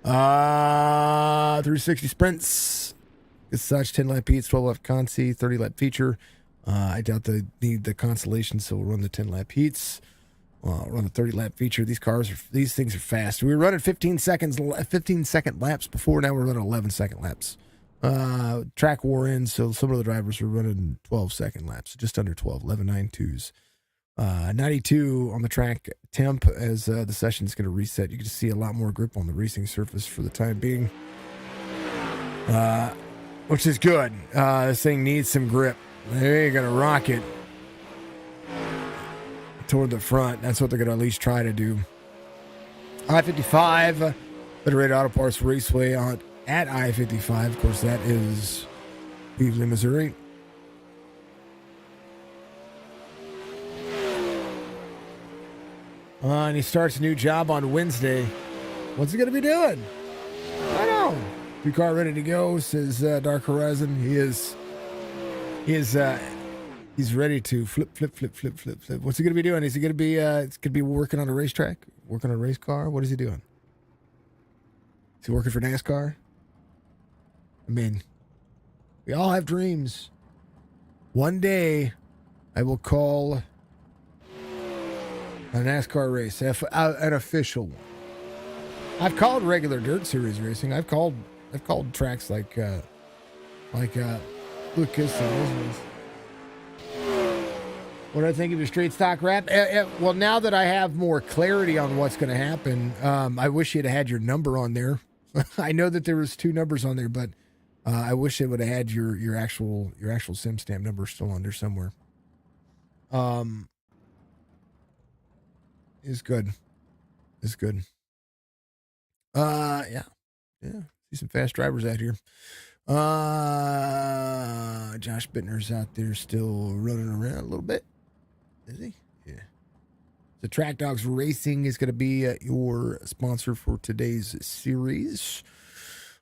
S2: 360 sprints. As such, 10 lap heats, 12 lap consi, 30 lap feature. I doubt they need the consolation, so we'll run the 10 lap heats. Run the 30 lap feature. These things are fast. We were running 15 second laps before. Now we're running 11-second laps. Track wore in, so some of the drivers were running 12-second laps, just under 12, 11.92s. 92 on the track temp as the session is going to reset. You can see a lot more grip on the racing surface for the time being, which is good. This thing needs some grip. They're going to rock it toward the front. That's what they're going to at least try to do. I-55, Federated Auto Parts Raceway at I-55. Of course, that is Beasley, Missouri. And he starts a new job on Wednesday. What's he going to be doing? I know. Your car ready to go, says Dark Horizon. He's ready to flip. What's he going to be doing? Is he going to be working on a racetrack? Working on a race car? What is he doing? Is he working for NASCAR? I mean, we all have dreams. One day, I will call a NASCAR race, an official one. I've called regular dirt series racing. I've called tracks like Lucas and what do I think of your straight stock rap? Well, now that I have more clarity on what's going to happen, I wish you'd have had your number on there. I know that there was 2 numbers on there, but I wish it would have had your actual sim stamp number still on there somewhere. It's good. Yeah. See some fast drivers out here. Josh Bittner's out there still running around a little bit. Is he? Yeah. The Track Dogs Racing is going to be your sponsor for today's series.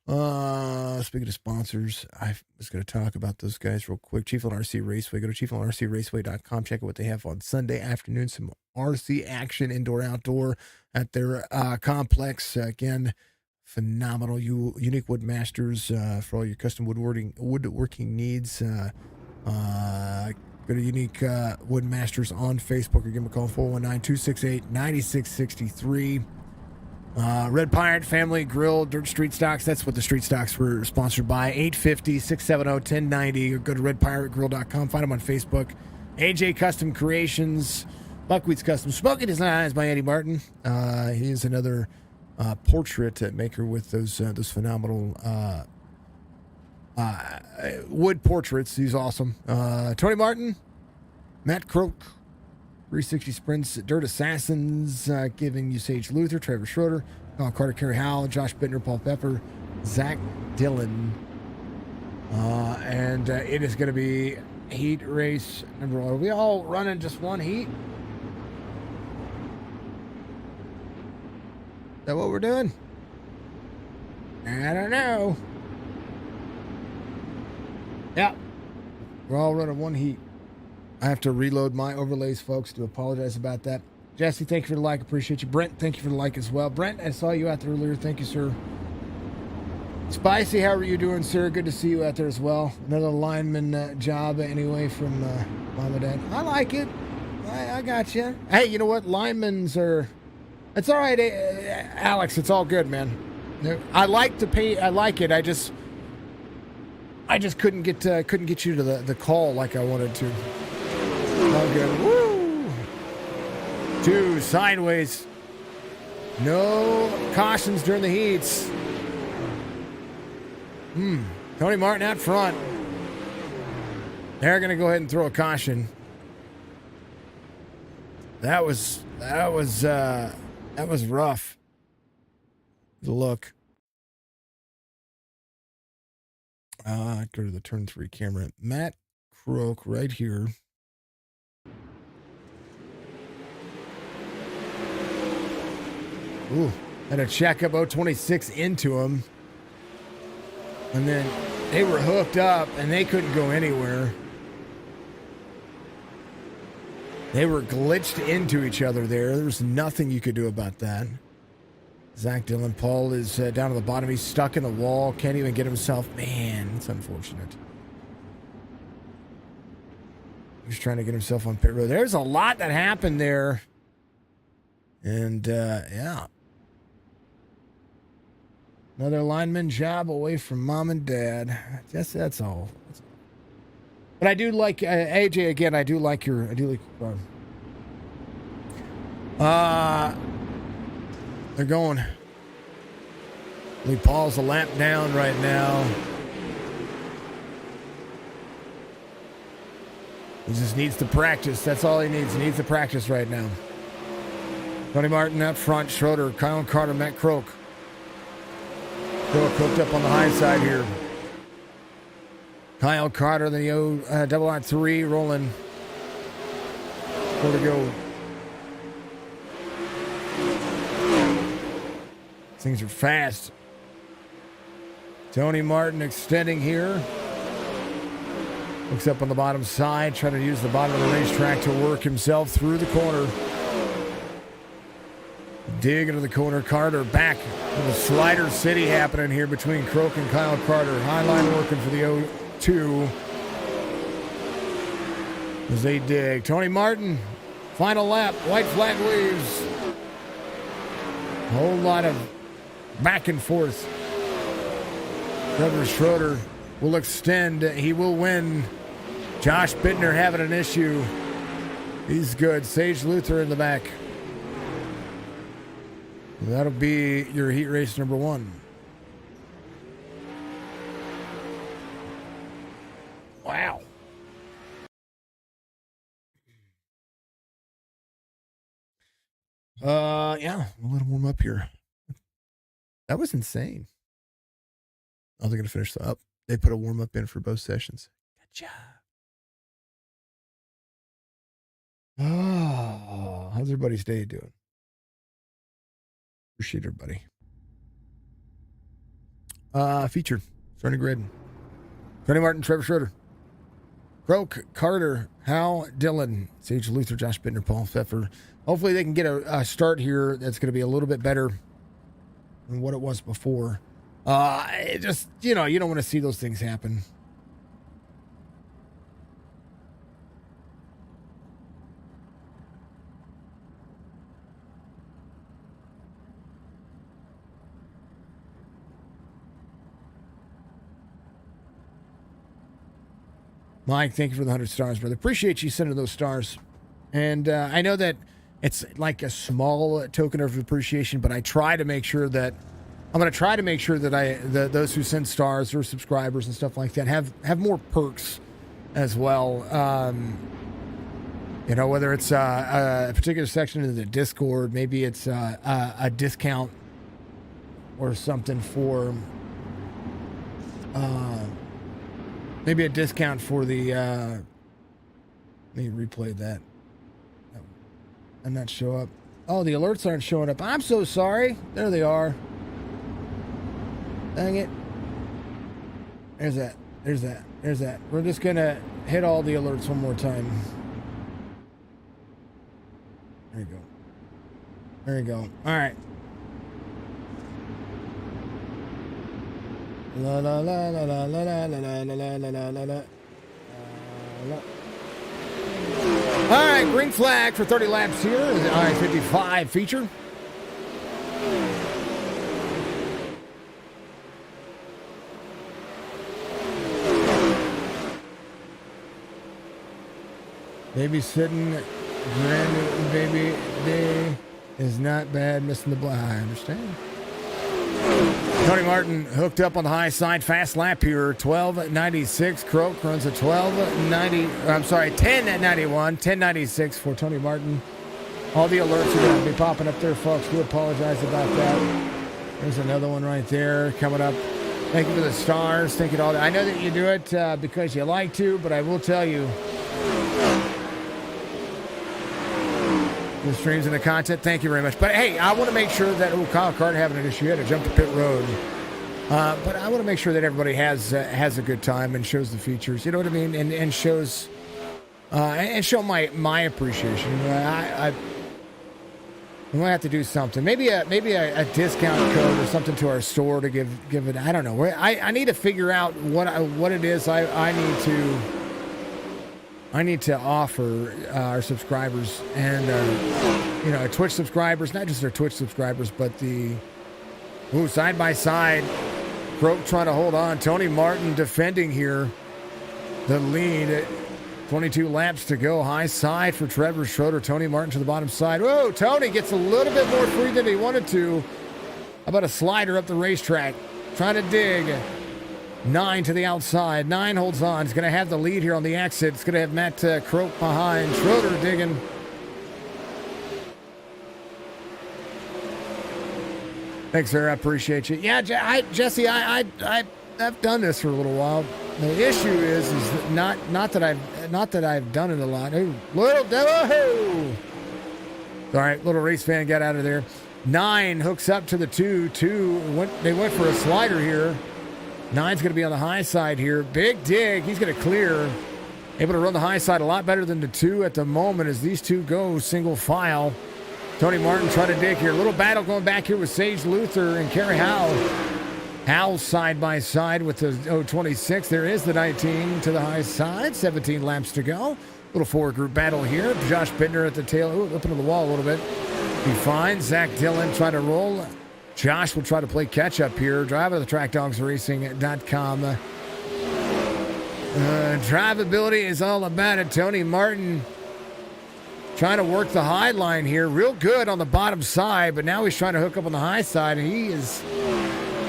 S2: Speaking of sponsors, I was going to talk about those guys real quick. Chiefland RC Raceway. Go to chieflandrcraceway.com. Check out what they have on Sunday afternoon. Some RC action, indoor, outdoor at their complex. Again, phenomenal. Unique Woodmasters for all your custom woodworking needs. Go to Unique Woodmasters on Facebook or give them a call, 419-268-9663. Red Pirate Family Grill, Dirt Street Stocks. That's what the Street Stocks were sponsored by. 850-670-1090. Or go to redpirategrill.com. Find them on Facebook. AJ Custom Creations. Buckwheat's Custom Smoky Designs by Eddie Martin. He is another portrait maker with those phenomenal wood portraits. He's awesome. Tony Martin, Matt Croak, 360 Sprints, Dirt Assassins, giving you Sage Luther, Trevor Schroeder, Carter, Kerry Howell, Josh Bittner, Paul Pepper, Zach Dillon. And it is going to be heat race number 1. Are we all running just one heat? Is that what we're doing? I don't know. Yeah. We're all running one heat. I have to reload my overlays, folks. Do apologize about that. Jesse, thank you for the like. Appreciate you. Brent, thank you for the like as well. Brent, I saw you out there earlier. Thank you, sir. Spicy, how are you doing, sir? Good to see you out there as well. Another lineman job, anyway, from Mom and Dad. I like it. I got you. Hey, you know what? Linemen's are... It's all right, Alex. It's all good, man. I like to pay. I like it. I just couldn't get you to the call like I wanted to. All good. Woo! 2 sideways. No cautions during the heats. Tony Martin out front. They're gonna go ahead and throw a caution. That was rough. The look. Go to the turn 3 camera. Matt Croak right here. Ooh, had a checkup 026 into him. And then they were hooked up and they couldn't go anywhere. They were glitched into each other there. There was nothing you could do about that. Zach Dillon. Paul is down at the bottom. He's stuck in the wall. Can't even get himself. Man, it's unfortunate. He's trying to get himself on pit road. There's a lot that happened there. And, yeah. Another lineman job away from Mom and Dad. That's all. But I do like, AJ, again, I do like your car. They're going. Lee Paul's a lap down right now. He just needs to practice. That's all he needs. He needs to practice right now. Tony Martin up front. Schroeder, Kyle Carter, Matt Croak. Croak hooked up on the high side here. Kyle Carter, the double on 3, rolling. 4 to go. Things are fast. Tony Martin extending here. Looks up on the bottom side, trying to use the bottom of the racetrack to work himself through the corner. Dig into the corner. Carter back with a slider city happening here between Croak and Kyle Carter. High line working for the 0-2 as they dig. Tony Martin, final lap. White flag waves. A whole lot of back and forth. Trevor Schroeder will extend. He will win. Josh Bittner having an issue. He's good. Sage Luther in the back. That'll be your heat race number 1. Wow. Yeah, we'll let them warm up here. That was insane. Oh, they're going to finish up. They put a warm up in for both sessions. Gotcha. Oh, how's everybody's day doing? Appreciate everybody. Featured. Starting grid. Tony Martin, Trevor Schroeder. Croak, Carter, Hal, Dillon, Sage Luther, Josh Bittner, Paul Pfeffer. Hopefully they can get a start here that's going to be a little bit better than what it was before. It just, you know, you don't want to see those things happen. Mike, thank you for the 100 stars, brother. Appreciate you sending those stars. And I know that it's like a small token of appreciation, but I try to make sure that I'm going to try to make sure that those who send stars or subscribers and stuff like that have more perks as well. You know, whether it's a particular section of the Discord, maybe it's a discount or something for maybe a discount for the let me replay that. And not show up. Oh, the alerts aren't showing up. I'm so sorry. There they are. Dang it. There's that. There's that. There's that. We're just gonna hit all the alerts one more time. There you go. There you go. All right. La la la la la la la la la la la la la. All right, green flag for 30 laps here. The I-55 feature. Babysitting grand baby day is not bad. Missing the block. I understand. Tony Martin hooked up on the high side. Fast lap here. 12:96. Croak runs a 12:90. I'm sorry, 10:91. 10:96 for Tony Martin. All the alerts are going to be popping up there, folks. Do apologize about that. There's another one right there coming up. Thank you for the stars. Thank you to all that. I know that you do it because you like to, but I will tell you. The streams and the content, thank you very much. But hey, I want to make sure that Kyle Carter having an issue. He had to jump to pit road, but I want to make sure that everybody has a good time and shows the features. You know what I mean? And shows and show my appreciation. I'm gonna have to do something. Maybe a discount code or something to our store to give it. I don't know. I need to figure out what it is I need to offer our subscribers and our Twitch subscribers, not just our Twitch subscribers, but the side by side. Croak trying to hold on. Tony Martin defending here the lead. 22 laps to go. High side for Trevor Schroeder. Tony Martin to the bottom side. Whoa, Tony gets a little bit more free than he wanted to. How about a slider up the racetrack? Trying to dig. 9 to the outside. 9 holds on. He's going to have the lead here on the exit. It's going to have Matt Croak behind. Schroeder digging. Thanks, sir. I appreciate you. Yeah, Jesse, I've done this for a little while. The issue is not that I've done it a lot. Ooh, little devil. All right, little race fan got out of there. 9 hooks up to the 2. They went for a slider here. 9's going to be on the high side here. Big dig. He's going to clear. Able to run the high side a lot better than the 2 at the moment as these two go single file. Tony Martin trying to dig here. A little battle going back here with Sage Luther and Kerry Howell. Howell side by side with the 026. There is the 19 to the high side. 17 laps to go. Little four group battle here. Josh Bittner at the tail. Ooh, up into the wall a little bit. He finds Zach Dillon trying to roll. Josh will try to play catch up here. Drive of the TrackDogsRacing.com. Drivability is all about it. Tony Martin trying to work the high line here. Real good on the bottom side, but now he's trying to hook up on the high side, and he is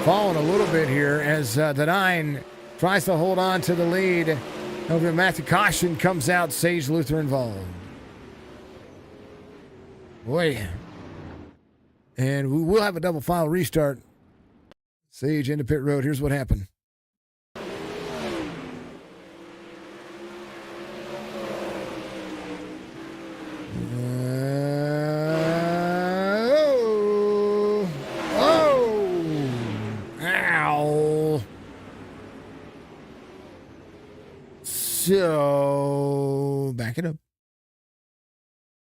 S2: falling a little bit here as the 9 tries to hold on to the lead. Over Matthew Caution comes out. Sage Luther involved. Boy. And we will have a double file restart. Sage into pit road. Here's what happened. Ow. So, back it up.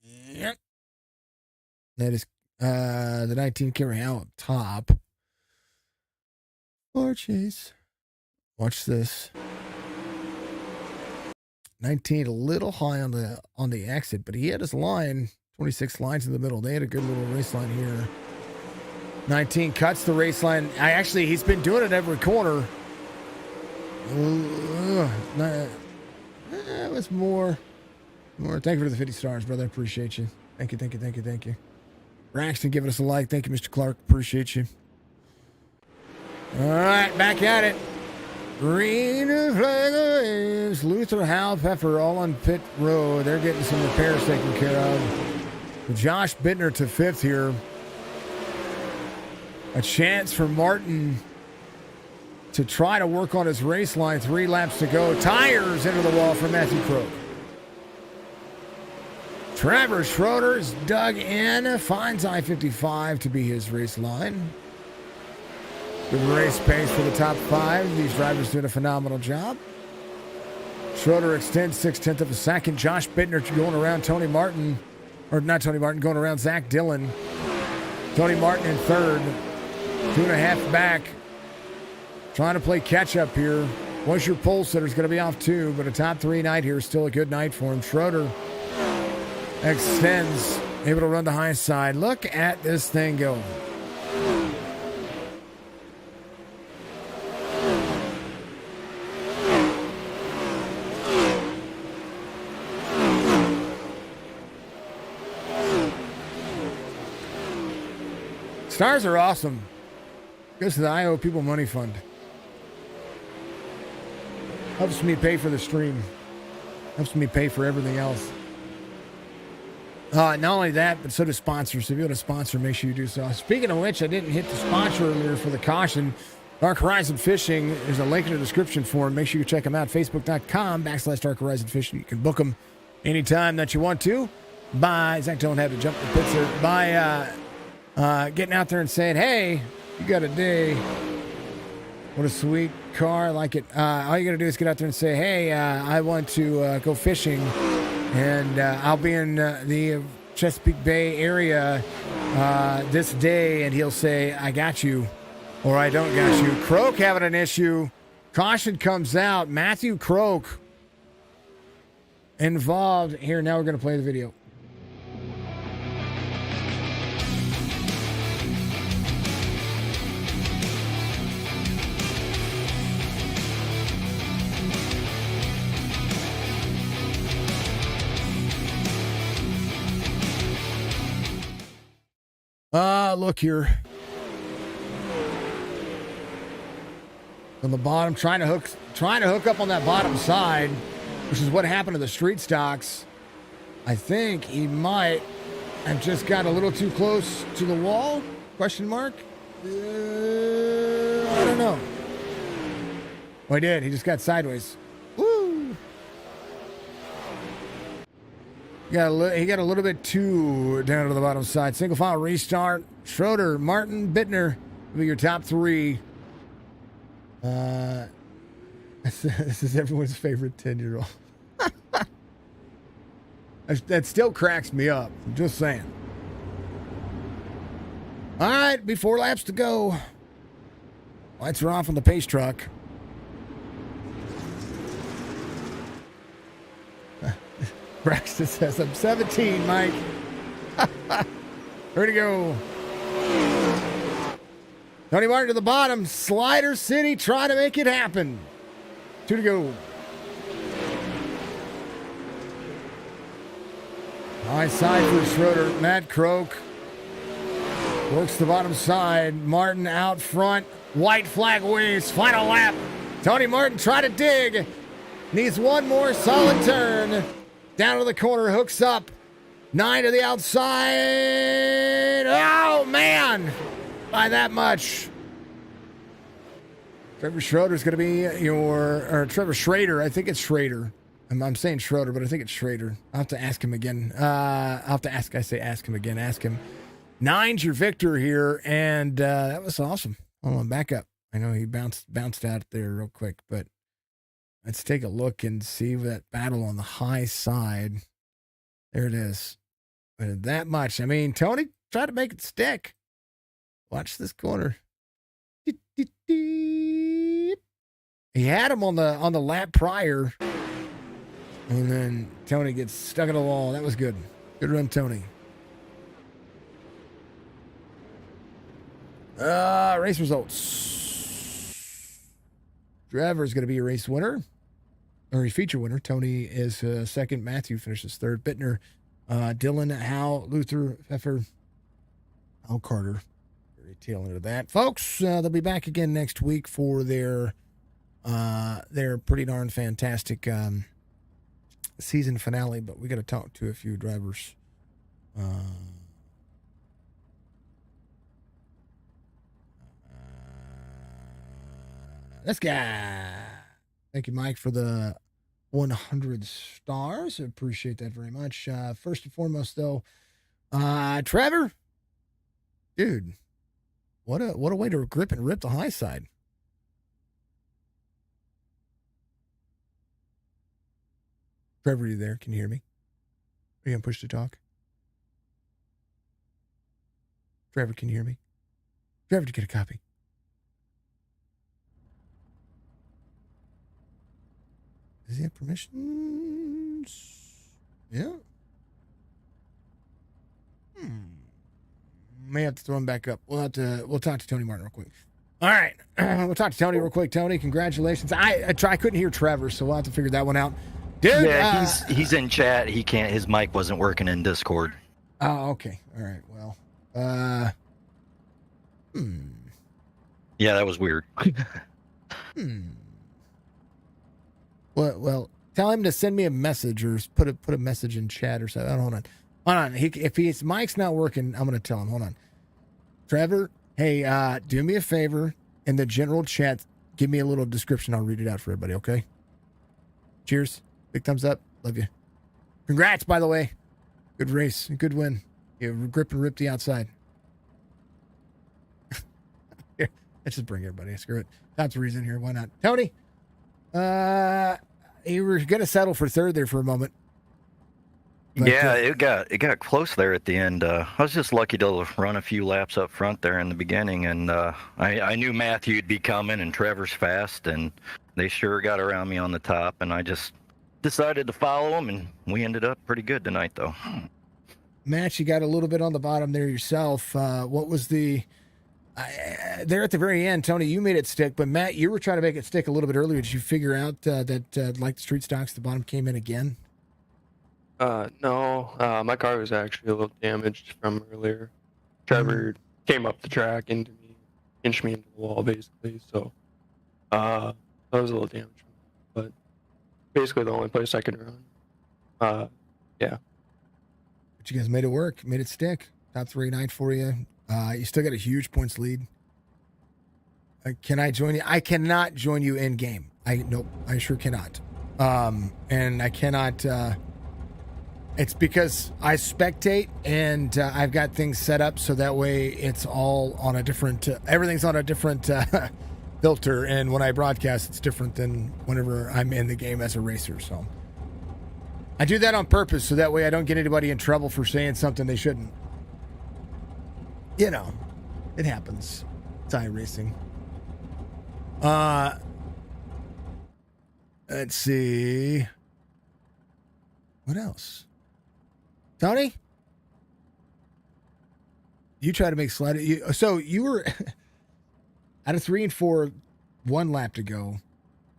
S2: Yep. That is the 19 Kerry Howell up top. Or Chase. Watch this. 19 a little high on the exit, but he had his line. 26 lines in the middle. They had a good little race line here. 19 cuts the race line. He's been doing it every corner. That was more. Thank you for the 50 stars, brother. I appreciate you. Thank you. Braxton giving us a like. Thank you, Mr. Clark. Appreciate you. All right, back at it. Green flag waves. Luther, Hal, Pfeffer, all on pit road. They're getting some repairs taken care of. Josh Bittner to 5th here. A chance for Martin to try to work on his race line. 3 laps to go. Tires into the wall for Matthew Croak. Trevor Schroeder is dug in. Finds I-55 to be his race line. Good race pace for the top 5. These drivers doing a phenomenal job. Schroeder extends 6/10 of a second. Josh Bittner going around Tony Martin. Or not Tony Martin, going around Zach Dillon. Tony Martin in 3rd. 2.5 back. Trying to play catch up here. Once your pole sitter's going to be off 2, but a top 3 night here is still a good night for him. Schroeder extends, able to run the high side. Look at this thing go. Stars are awesome. Goes to the I Owe People Money Fund. Helps me pay for the stream. Helps me pay for everything else. Not only that, but so do sponsors. If you want to sponsor, make sure you do so. Speaking of which, I didn't hit the sponsor earlier for the caution. Dark Horizon Fishing. There's a link in the description for them. Make sure you check them out. Facebook.com/Dark Horizon Fishing. You can book them anytime that you want to. Zach don't have to jump the pits here. By getting out there and saying, hey, you got a day. What a sweet car. I like it. All you got to do is get out there and say, hey, I want to go fishing. And I'll be in the Chesapeake Bay area this day. And he'll say, I got you. Or I don't got you. Croak having an issue. Caution comes out. Matthew Croak involved. Here, now we're going to play the video. Look here. On the bottom, trying to hook up on that bottom side, which is what happened to the street stocks. I think he might have just got a little too close to the wall? Question mark? I don't know. Oh, he did. He just got sideways. Woo! He got a little bit too down to the bottom side. Single file restart. Schroeder, Martin, Bittner will be your top 3. This is everyone's favorite 10-year-old. That still cracks me up. I'm just saying. All right, be 4 laps to go. Lights are off on the pace truck. Braxton says, I'm 17, Mike. Ready to go. Tony Martin to the bottom. Slider City trying to make it happen. 2 to go. High side for Schroeder. Matt Croak works the bottom side. Martin out front. White flag waves. Final lap. Tony Martin try to dig. Needs one more solid turn. Down to the corner. Hooks up. 9 to the outside. Oh, man. By that much. Trevor Schroeder's going to be or Trevor Schrader. I think it's Schrader. I'm saying Schroeder, but I think it's Schrader. I'll have to ask him again. I'll have to ask him again. Ask him. 9's your victor here, and that was awesome. Hold on, back up. I know he bounced out there real quick, but let's take a look and see that battle on the high side. There it is. But that much. I mean, Tony tried to make it stick. Watch this corner. He had him on the lap prior. And then Tony gets stuck in the wall. That was good. Good run, Tony. Race results. Trevor's going to be a race winner. Or a feature winner. Tony is second. Matthew finishes third. Bittner, Dylan, Hal, Luther, Pfeffer, Al Carter. Very tail end of that. Folks, they'll be back again next week for their pretty darn fantastic season finale, but we got to talk to a few drivers. This guy. Thank you, Mike, for the 100 stars. I appreciate that very much. First and foremost, though, Trevor, dude, what a way to grip and rip the high side. Trevor, are you there? Can you hear me? Are you going to push to talk? Trevor, can you hear me? Trevor, did you get a copy? Does he have permissions? Yeah. May have to throw him back up. We'll talk to Tony Martin real quick. All right. We'll talk to Tony real quick. Tony, congratulations. I couldn't hear Trevor, so we'll have to figure that one out. Dude,
S6: yeah, he's in chat. He can't. His mic wasn't working in Discord.
S2: Oh, okay. All right. Well,
S6: yeah, that was weird.
S2: Well, tell him to send me a message or put a message in chat or something. Hold on. If his mic's not working, I'm gonna tell him. Hold on. Trevor, hey, do me a favor in the general chat. Give me a little description. I'll read it out for everybody. Okay. Cheers. Big thumbs up. Love you. Congrats, by the way. Good race. Good win. You grip and rip the outside. Here, let's just bring everybody. Screw it. That's the reason here. Why not? Tony, you were going to settle for third there for a moment. But,
S6: yeah, it got close there at the end. I was just lucky to run a few laps up front there in the beginning, and I knew Matthew'd be coming, and Trevor's fast, and they sure got around me on the top, and I just decided to follow them, and we ended up pretty good tonight, though.
S2: Matt, you got a little bit on the bottom there yourself. What was the there at the very end? Tony, you made it stick, but Matt, you were trying to make it stick a little bit earlier. Did you figure out that like the street stocks, the bottom came in again?
S7: No, my car was actually a little damaged from earlier. Trevor came up the track into me, inched me into the wall, basically. So, that was a little damage. But basically the only place I could run. Yeah.
S2: But you guys made it work, made it stick. Top 3 night for you. You still got a huge points lead. Can I join you? I cannot join you in game. Nope, I sure cannot. And I cannot It's because I spectate and I've got things set up so that way it's all on a different, everything's on a different filter. And when I broadcast, it's different than whenever I'm in the game as a racer. So I do that on purpose so that way I don't get anybody in trouble for saying something they shouldn't. You know, it happens. It's iRacing. Let's see. What else? Tony? You try to make slide. So you were out of 3 and 4, 1 lap to go.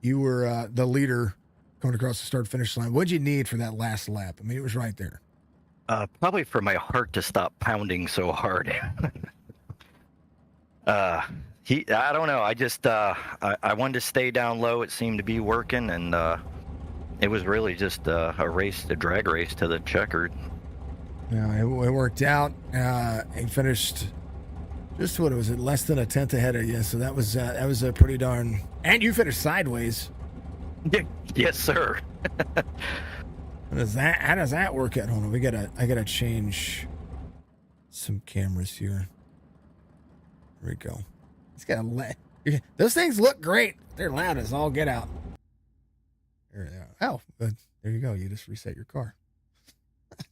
S2: You were the leader going across the start finish line. What'd you need for that last lap? I mean, it was right there.
S6: Probably for my heart to stop pounding so hard. I don't know. I just I wanted to stay down low. It seemed to be working, and it was really just a drag race to the checkered.
S2: Yeah, it worked out. He finished just what was it, less than a tenth ahead of you. So that was a pretty darn. And you finished sideways.
S6: Yes, sir.
S2: How does that work out? Hold on, I gotta change some cameras here. Here we go. It's got those things look great. They're loud as all get out. There they are. Oh, there you go. You just reset your car.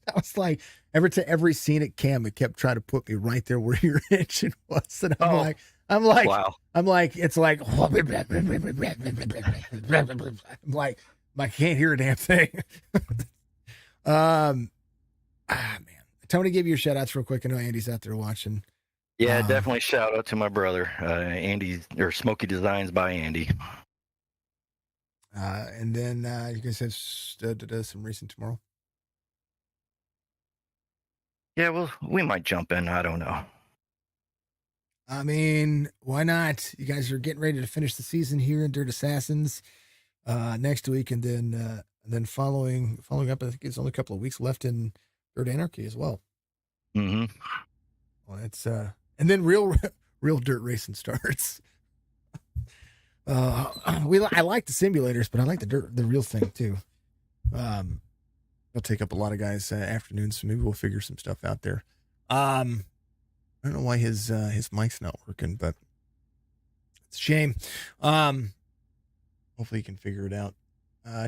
S2: I was like, every scene at cam, it kept trying to put me right there where your engine was, and I'm like,
S6: wow.
S2: I'm like, it's like, I'm like, I can't hear a damn thing. Man, Tony, give you your shout outs real quick. I know Andy's out there watching.
S6: Yeah, definitely shout out to my brother, Andy, or Smokey Designs by Andy.
S2: And then you guys have some racing tomorrow.
S6: Yeah, well, we might jump in. I don't know.
S2: I mean, why not? You guys are getting ready to finish the season here in Dirt Assassins next week, and then following up. I think it's only a couple of weeks left in Dirt Anarchy as well.
S6: Mm-hmm.
S2: Well, it's and then real dirt racing starts. I like the simulators, but I like the real thing too. It'll take up a lot of guys' afternoons, so maybe we'll figure some stuff out there. I don't know why his mic's not working, but it's a shame. Hopefully you can figure it out.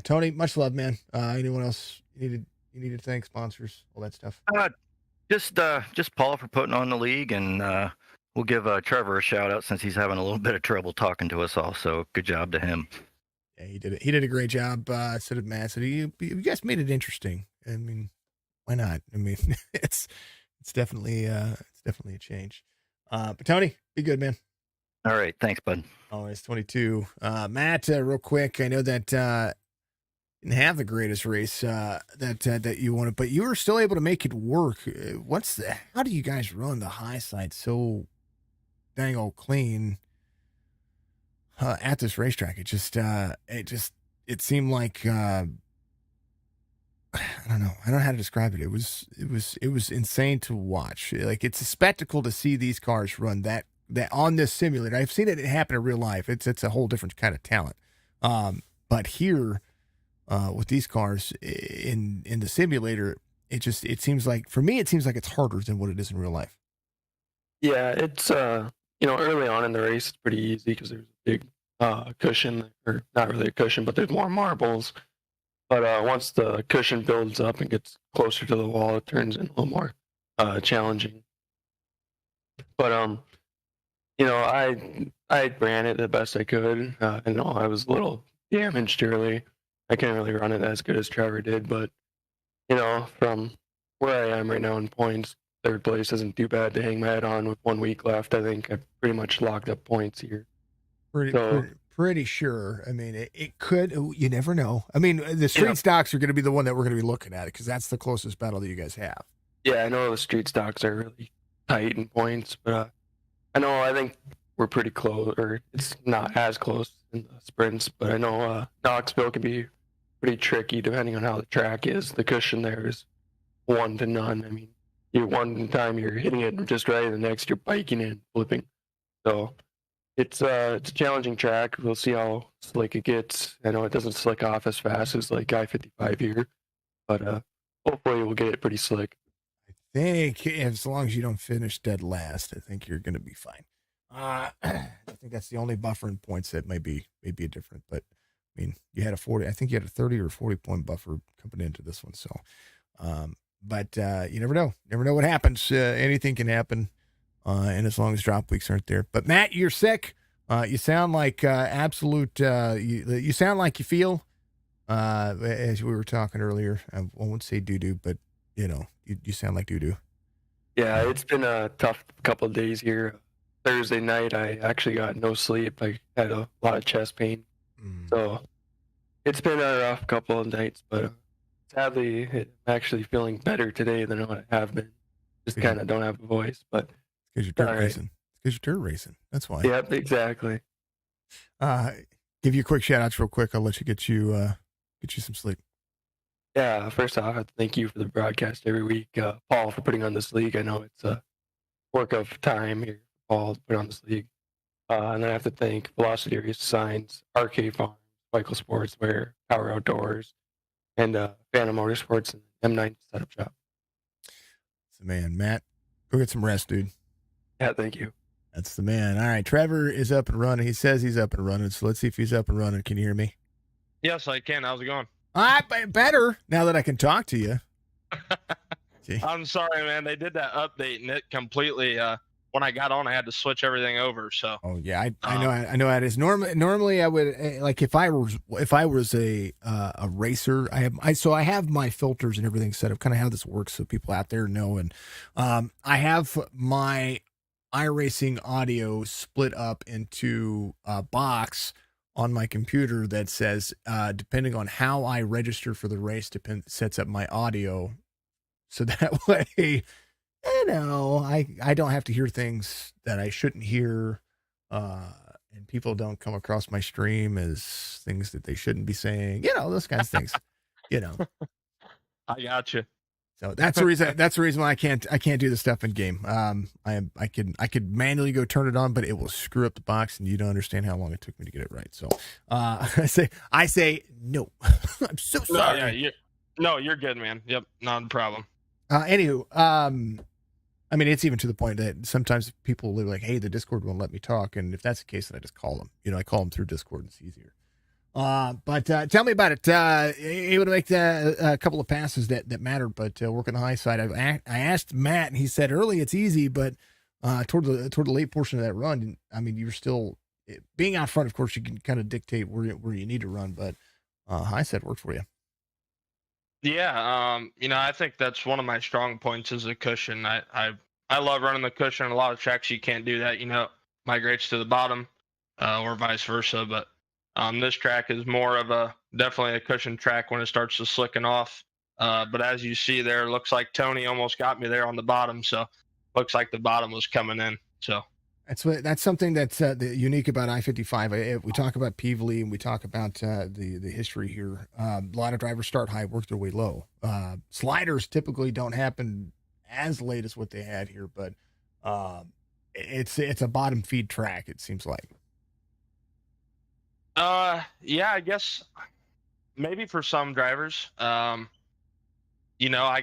S2: Tony, much love, man. Anyone else you needed to thank, sponsors, all that stuff?
S6: Just Paul for putting on the league, and we'll give Trevor a shout out since he's having a little bit of trouble talking to us all. So good job to him.
S2: Yeah, he did it. He did a great job. So did Matt. So you guys made it interesting. I mean, why not? I mean, it's definitely a change. But Tony, be good, man.
S6: All right, thanks, bud.
S2: Always 22. Matt, real quick. I know that didn't have the greatest race that you wanted, but you were still able to make it work. How do you guys run the high side so dang old clean? At this racetrack, it seemed like I don't know how to describe it. It was insane to watch. Like, it's a spectacle to see these cars run that on this simulator. I've seen it happen in real life. It's a whole different kind of talent. But here, with these cars in the simulator, it seems like, for me, it seems like it's harder than what it is in real life.
S7: Yeah, it's early on in the race, it's pretty easy because there's a big cushion, or not really a cushion, but there's more marbles. But once the cushion builds up and gets closer to the wall, it turns in a little more challenging. But I ran it the best I could. I know I was a little damaged early. I can't really run it as good as Trevor did, but from where I am right now in points, third place isn't too bad to hang my head on with 1 week left. I think I've pretty much locked up points here.
S2: Pretty sure. I mean, it could. You never know. I mean, the street stocks are going to be the one that we're going to be looking at, because that's the closest battle that you guys have.
S7: Yeah, I know the street stocks are really tight in points, but I think we're pretty close, or it's not as close in the sprints. But I know Knoxville can be pretty tricky depending on how the track is. The cushion there is 1 to none. I mean, one time you're hitting it just right, and the next you're biking in, flipping. So it's a challenging track. We'll see how slick it gets. I know it doesn't slick off as fast as like I-55 here, but hopefully we'll get it pretty slick.
S2: I think as long as you don't finish dead last, I think you're going to be fine. I think that's the only buffering points that may be different. But I mean, you had a 40. I think you had a 30 or 40-point buffer coming into this one. So, but you never know. Never know what happens. Anything can happen. And as long as drop weeks aren't there. But Matt, you're sick. You sound like absolute. You sound like you feel. As we were talking earlier, I won't say doo-doo, but you sound like doo-doo.
S7: Yeah, it's been a tough couple of days here. Thursday night, I actually got no sleep. I had a lot of chest pain. So it's been a rough couple of nights, but sadly, I'm actually feeling better today than what I have been. Just kind of don't have a voice, but
S2: because you're dirt racing. Because you're dirt racing. That's why.
S7: Yep, exactly.
S2: Give you a quick shout outs real quick. I'll let you get you some sleep.
S7: Yeah, first off, thank you for the broadcast every week, Paul, for putting on this league. I know it's a work of time here, Paul, to put on this league. And then I have to thank Velocity Race Designs, Arcade Farm, Michael Sportswear, Power Outdoors, and Phantom Motorsports and M9 Setup Shop.
S2: That's the man, Matt. Go get some rest, dude.
S7: Yeah, thank you.
S2: That's the man. All right, Trevor is up and running. He says he's up and running, so let's see if he's up and running. Can you hear me?
S8: Yes, I can. How's it going?
S2: Better now that I can talk to you.
S8: I'm sorry, man. They did that update and it completely. When I got on, I had to switch everything over. So.
S2: Oh yeah, I know how it is. Normally I would like if I was a racer. I have my filters and everything set up. Kind of how this works, so people out there know. And I have my iRacing audio split up into a box on my computer that says, depending on how I register for the race, sets up my audio. So that way, I don't have to hear things that I shouldn't hear. And people don't come across my stream as things that they shouldn't be saying, those kinds of things,
S8: I got you.
S2: So that's the reason why I can't do the stuff in game. I could manually go turn it on, but it will screw up the box, and you don't understand how long it took me to get it right. So I say no. I'm so sorry.
S8: No, you're good, man. Yep, not a problem.
S2: Anywho, I mean, it's even to the point that sometimes people will be like, "Hey, the Discord won't let me talk," and if that's the case, then I just call them. I call them through Discord. It's easier. But tell me about it. Able to make a couple of passes that mattered, but work on the high side. I asked Matt, and he said early it's easy, but toward the late portion of that run, I mean, you're still being out front. Of course, you can kind of dictate where you need to run, but high side worked for you.
S8: Yeah, I think that's one of my strong points is the cushion. I love running the cushion. A lot of tracks you can't do that. Migrates to the bottom, or vice versa, but. This track is more of definitely a cushion track when it starts to slicking off. But as you see there, looks like Tony almost got me there on the bottom. So looks like the bottom was coming in. So
S2: that's something that's unique about I-55. We talk about Peevely and we talk about the history here. A lot of drivers start high, work their way low. Sliders typically don't happen as late as what they had here, but it's a bottom feed track, it seems like.
S8: Yeah, I guess maybe for some drivers, I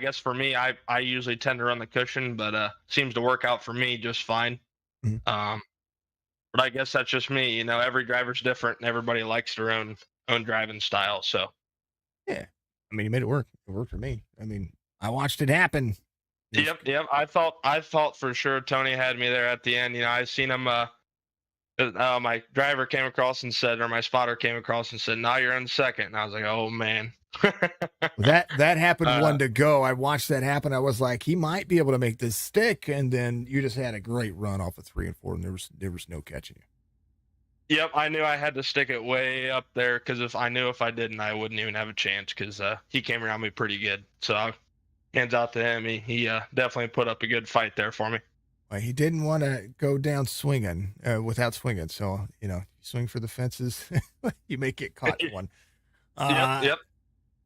S8: guess for me, I usually tend to run the cushion, but seems to work out for me just fine.
S2: Mm-hmm.
S8: But I guess that's just me. Every driver's different, and everybody likes their own driving style. So,
S2: yeah, I mean, you made it work. It worked for me. I mean, I watched it happen.
S8: Yep. I thought for sure Tony had me there at the end. I seen him. My driver came across and said, or my spotter came across and said, "Now you're in second." And I was like, "Oh man."
S2: that happened one to go. I watched that happen. I was like, he might be able to make this stick, and then you just had a great run off of 3 and 4, and there was no catching you.
S8: Yep, I knew I had to stick it way up there because if I didn't, I wouldn't even have a chance because he came around me pretty good. So hands out to him. He definitely put up a good fight there for me.
S2: Well, he didn't want to go down swinging without swinging. So, you swing for the fences, you may get caught in one.
S8: Yep.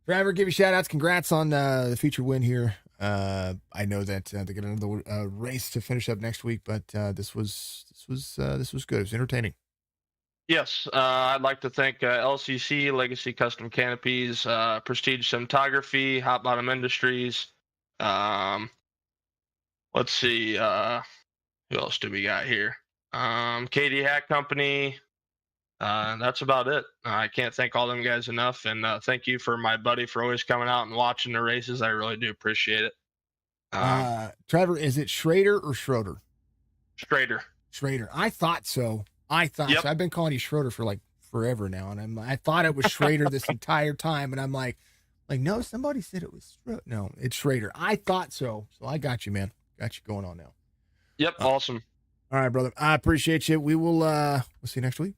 S2: Driver, give you shout outs. Congrats on the feature win here. I know that they got another race to finish up next week, but this was good. It was entertaining.
S8: Yes, I'd like to thank LCC, Legacy Custom Canopies, Prestige Cinematography, Hot Bottom Industries. Let's see, who else do we got here? KD Hat Company. That's about it. I can't thank all them guys enough, and thank you for my buddy for always coming out and watching the races. I really do appreciate it.
S2: Trevor, is it Schrader or Schroeder?
S8: Schrader.
S2: Schrader. I thought so. So. I've been calling you Schroeder for like forever now, and I thought it was Schrader this entire time, and I'm like, no, somebody said it was Schroeder. No, it's Schrader. I thought so. So I got you, man. Got you going on now.
S8: Yep, awesome.
S2: All right, brother. I appreciate you. We will we'll see you next week.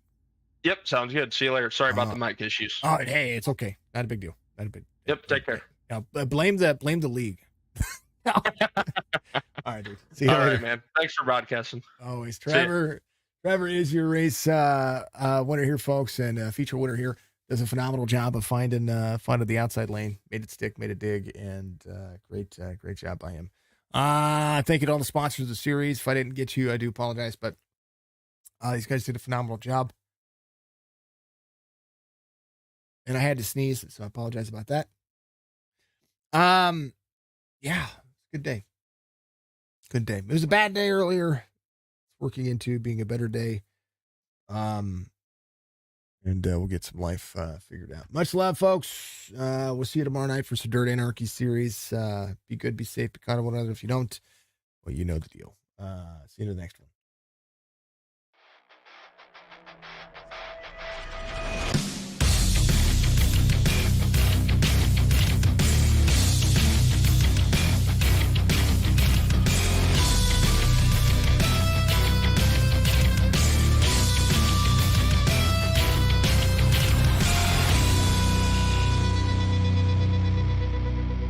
S8: Yep, sounds good. See you later. Sorry about the mic issues.
S2: Oh, hey, it's okay. Not a big deal.
S8: Yep, take care.
S2: Now, blame the league. All right, dude. See you later.
S8: All right, man. Thanks for broadcasting.
S2: Always. Trevor is your race winner here, folks, and feature winner here. Does a phenomenal job of finding the outside lane. Made it stick, made it dig, and great job by him. Thank you to all the sponsors of the series. If I didn't get you, I do apologize, but these guys did a phenomenal job. And I had to sneeze, so I apologize about that. Yeah, good day. Good day. It was a bad day earlier. It's working into being a better day. And we'll get some life figured out. Much love, folks. We'll see you tomorrow night for some Dirt Anarchy series. Be good, be safe, be kind to one another. If you don't, well, you know the deal. See you in the next one.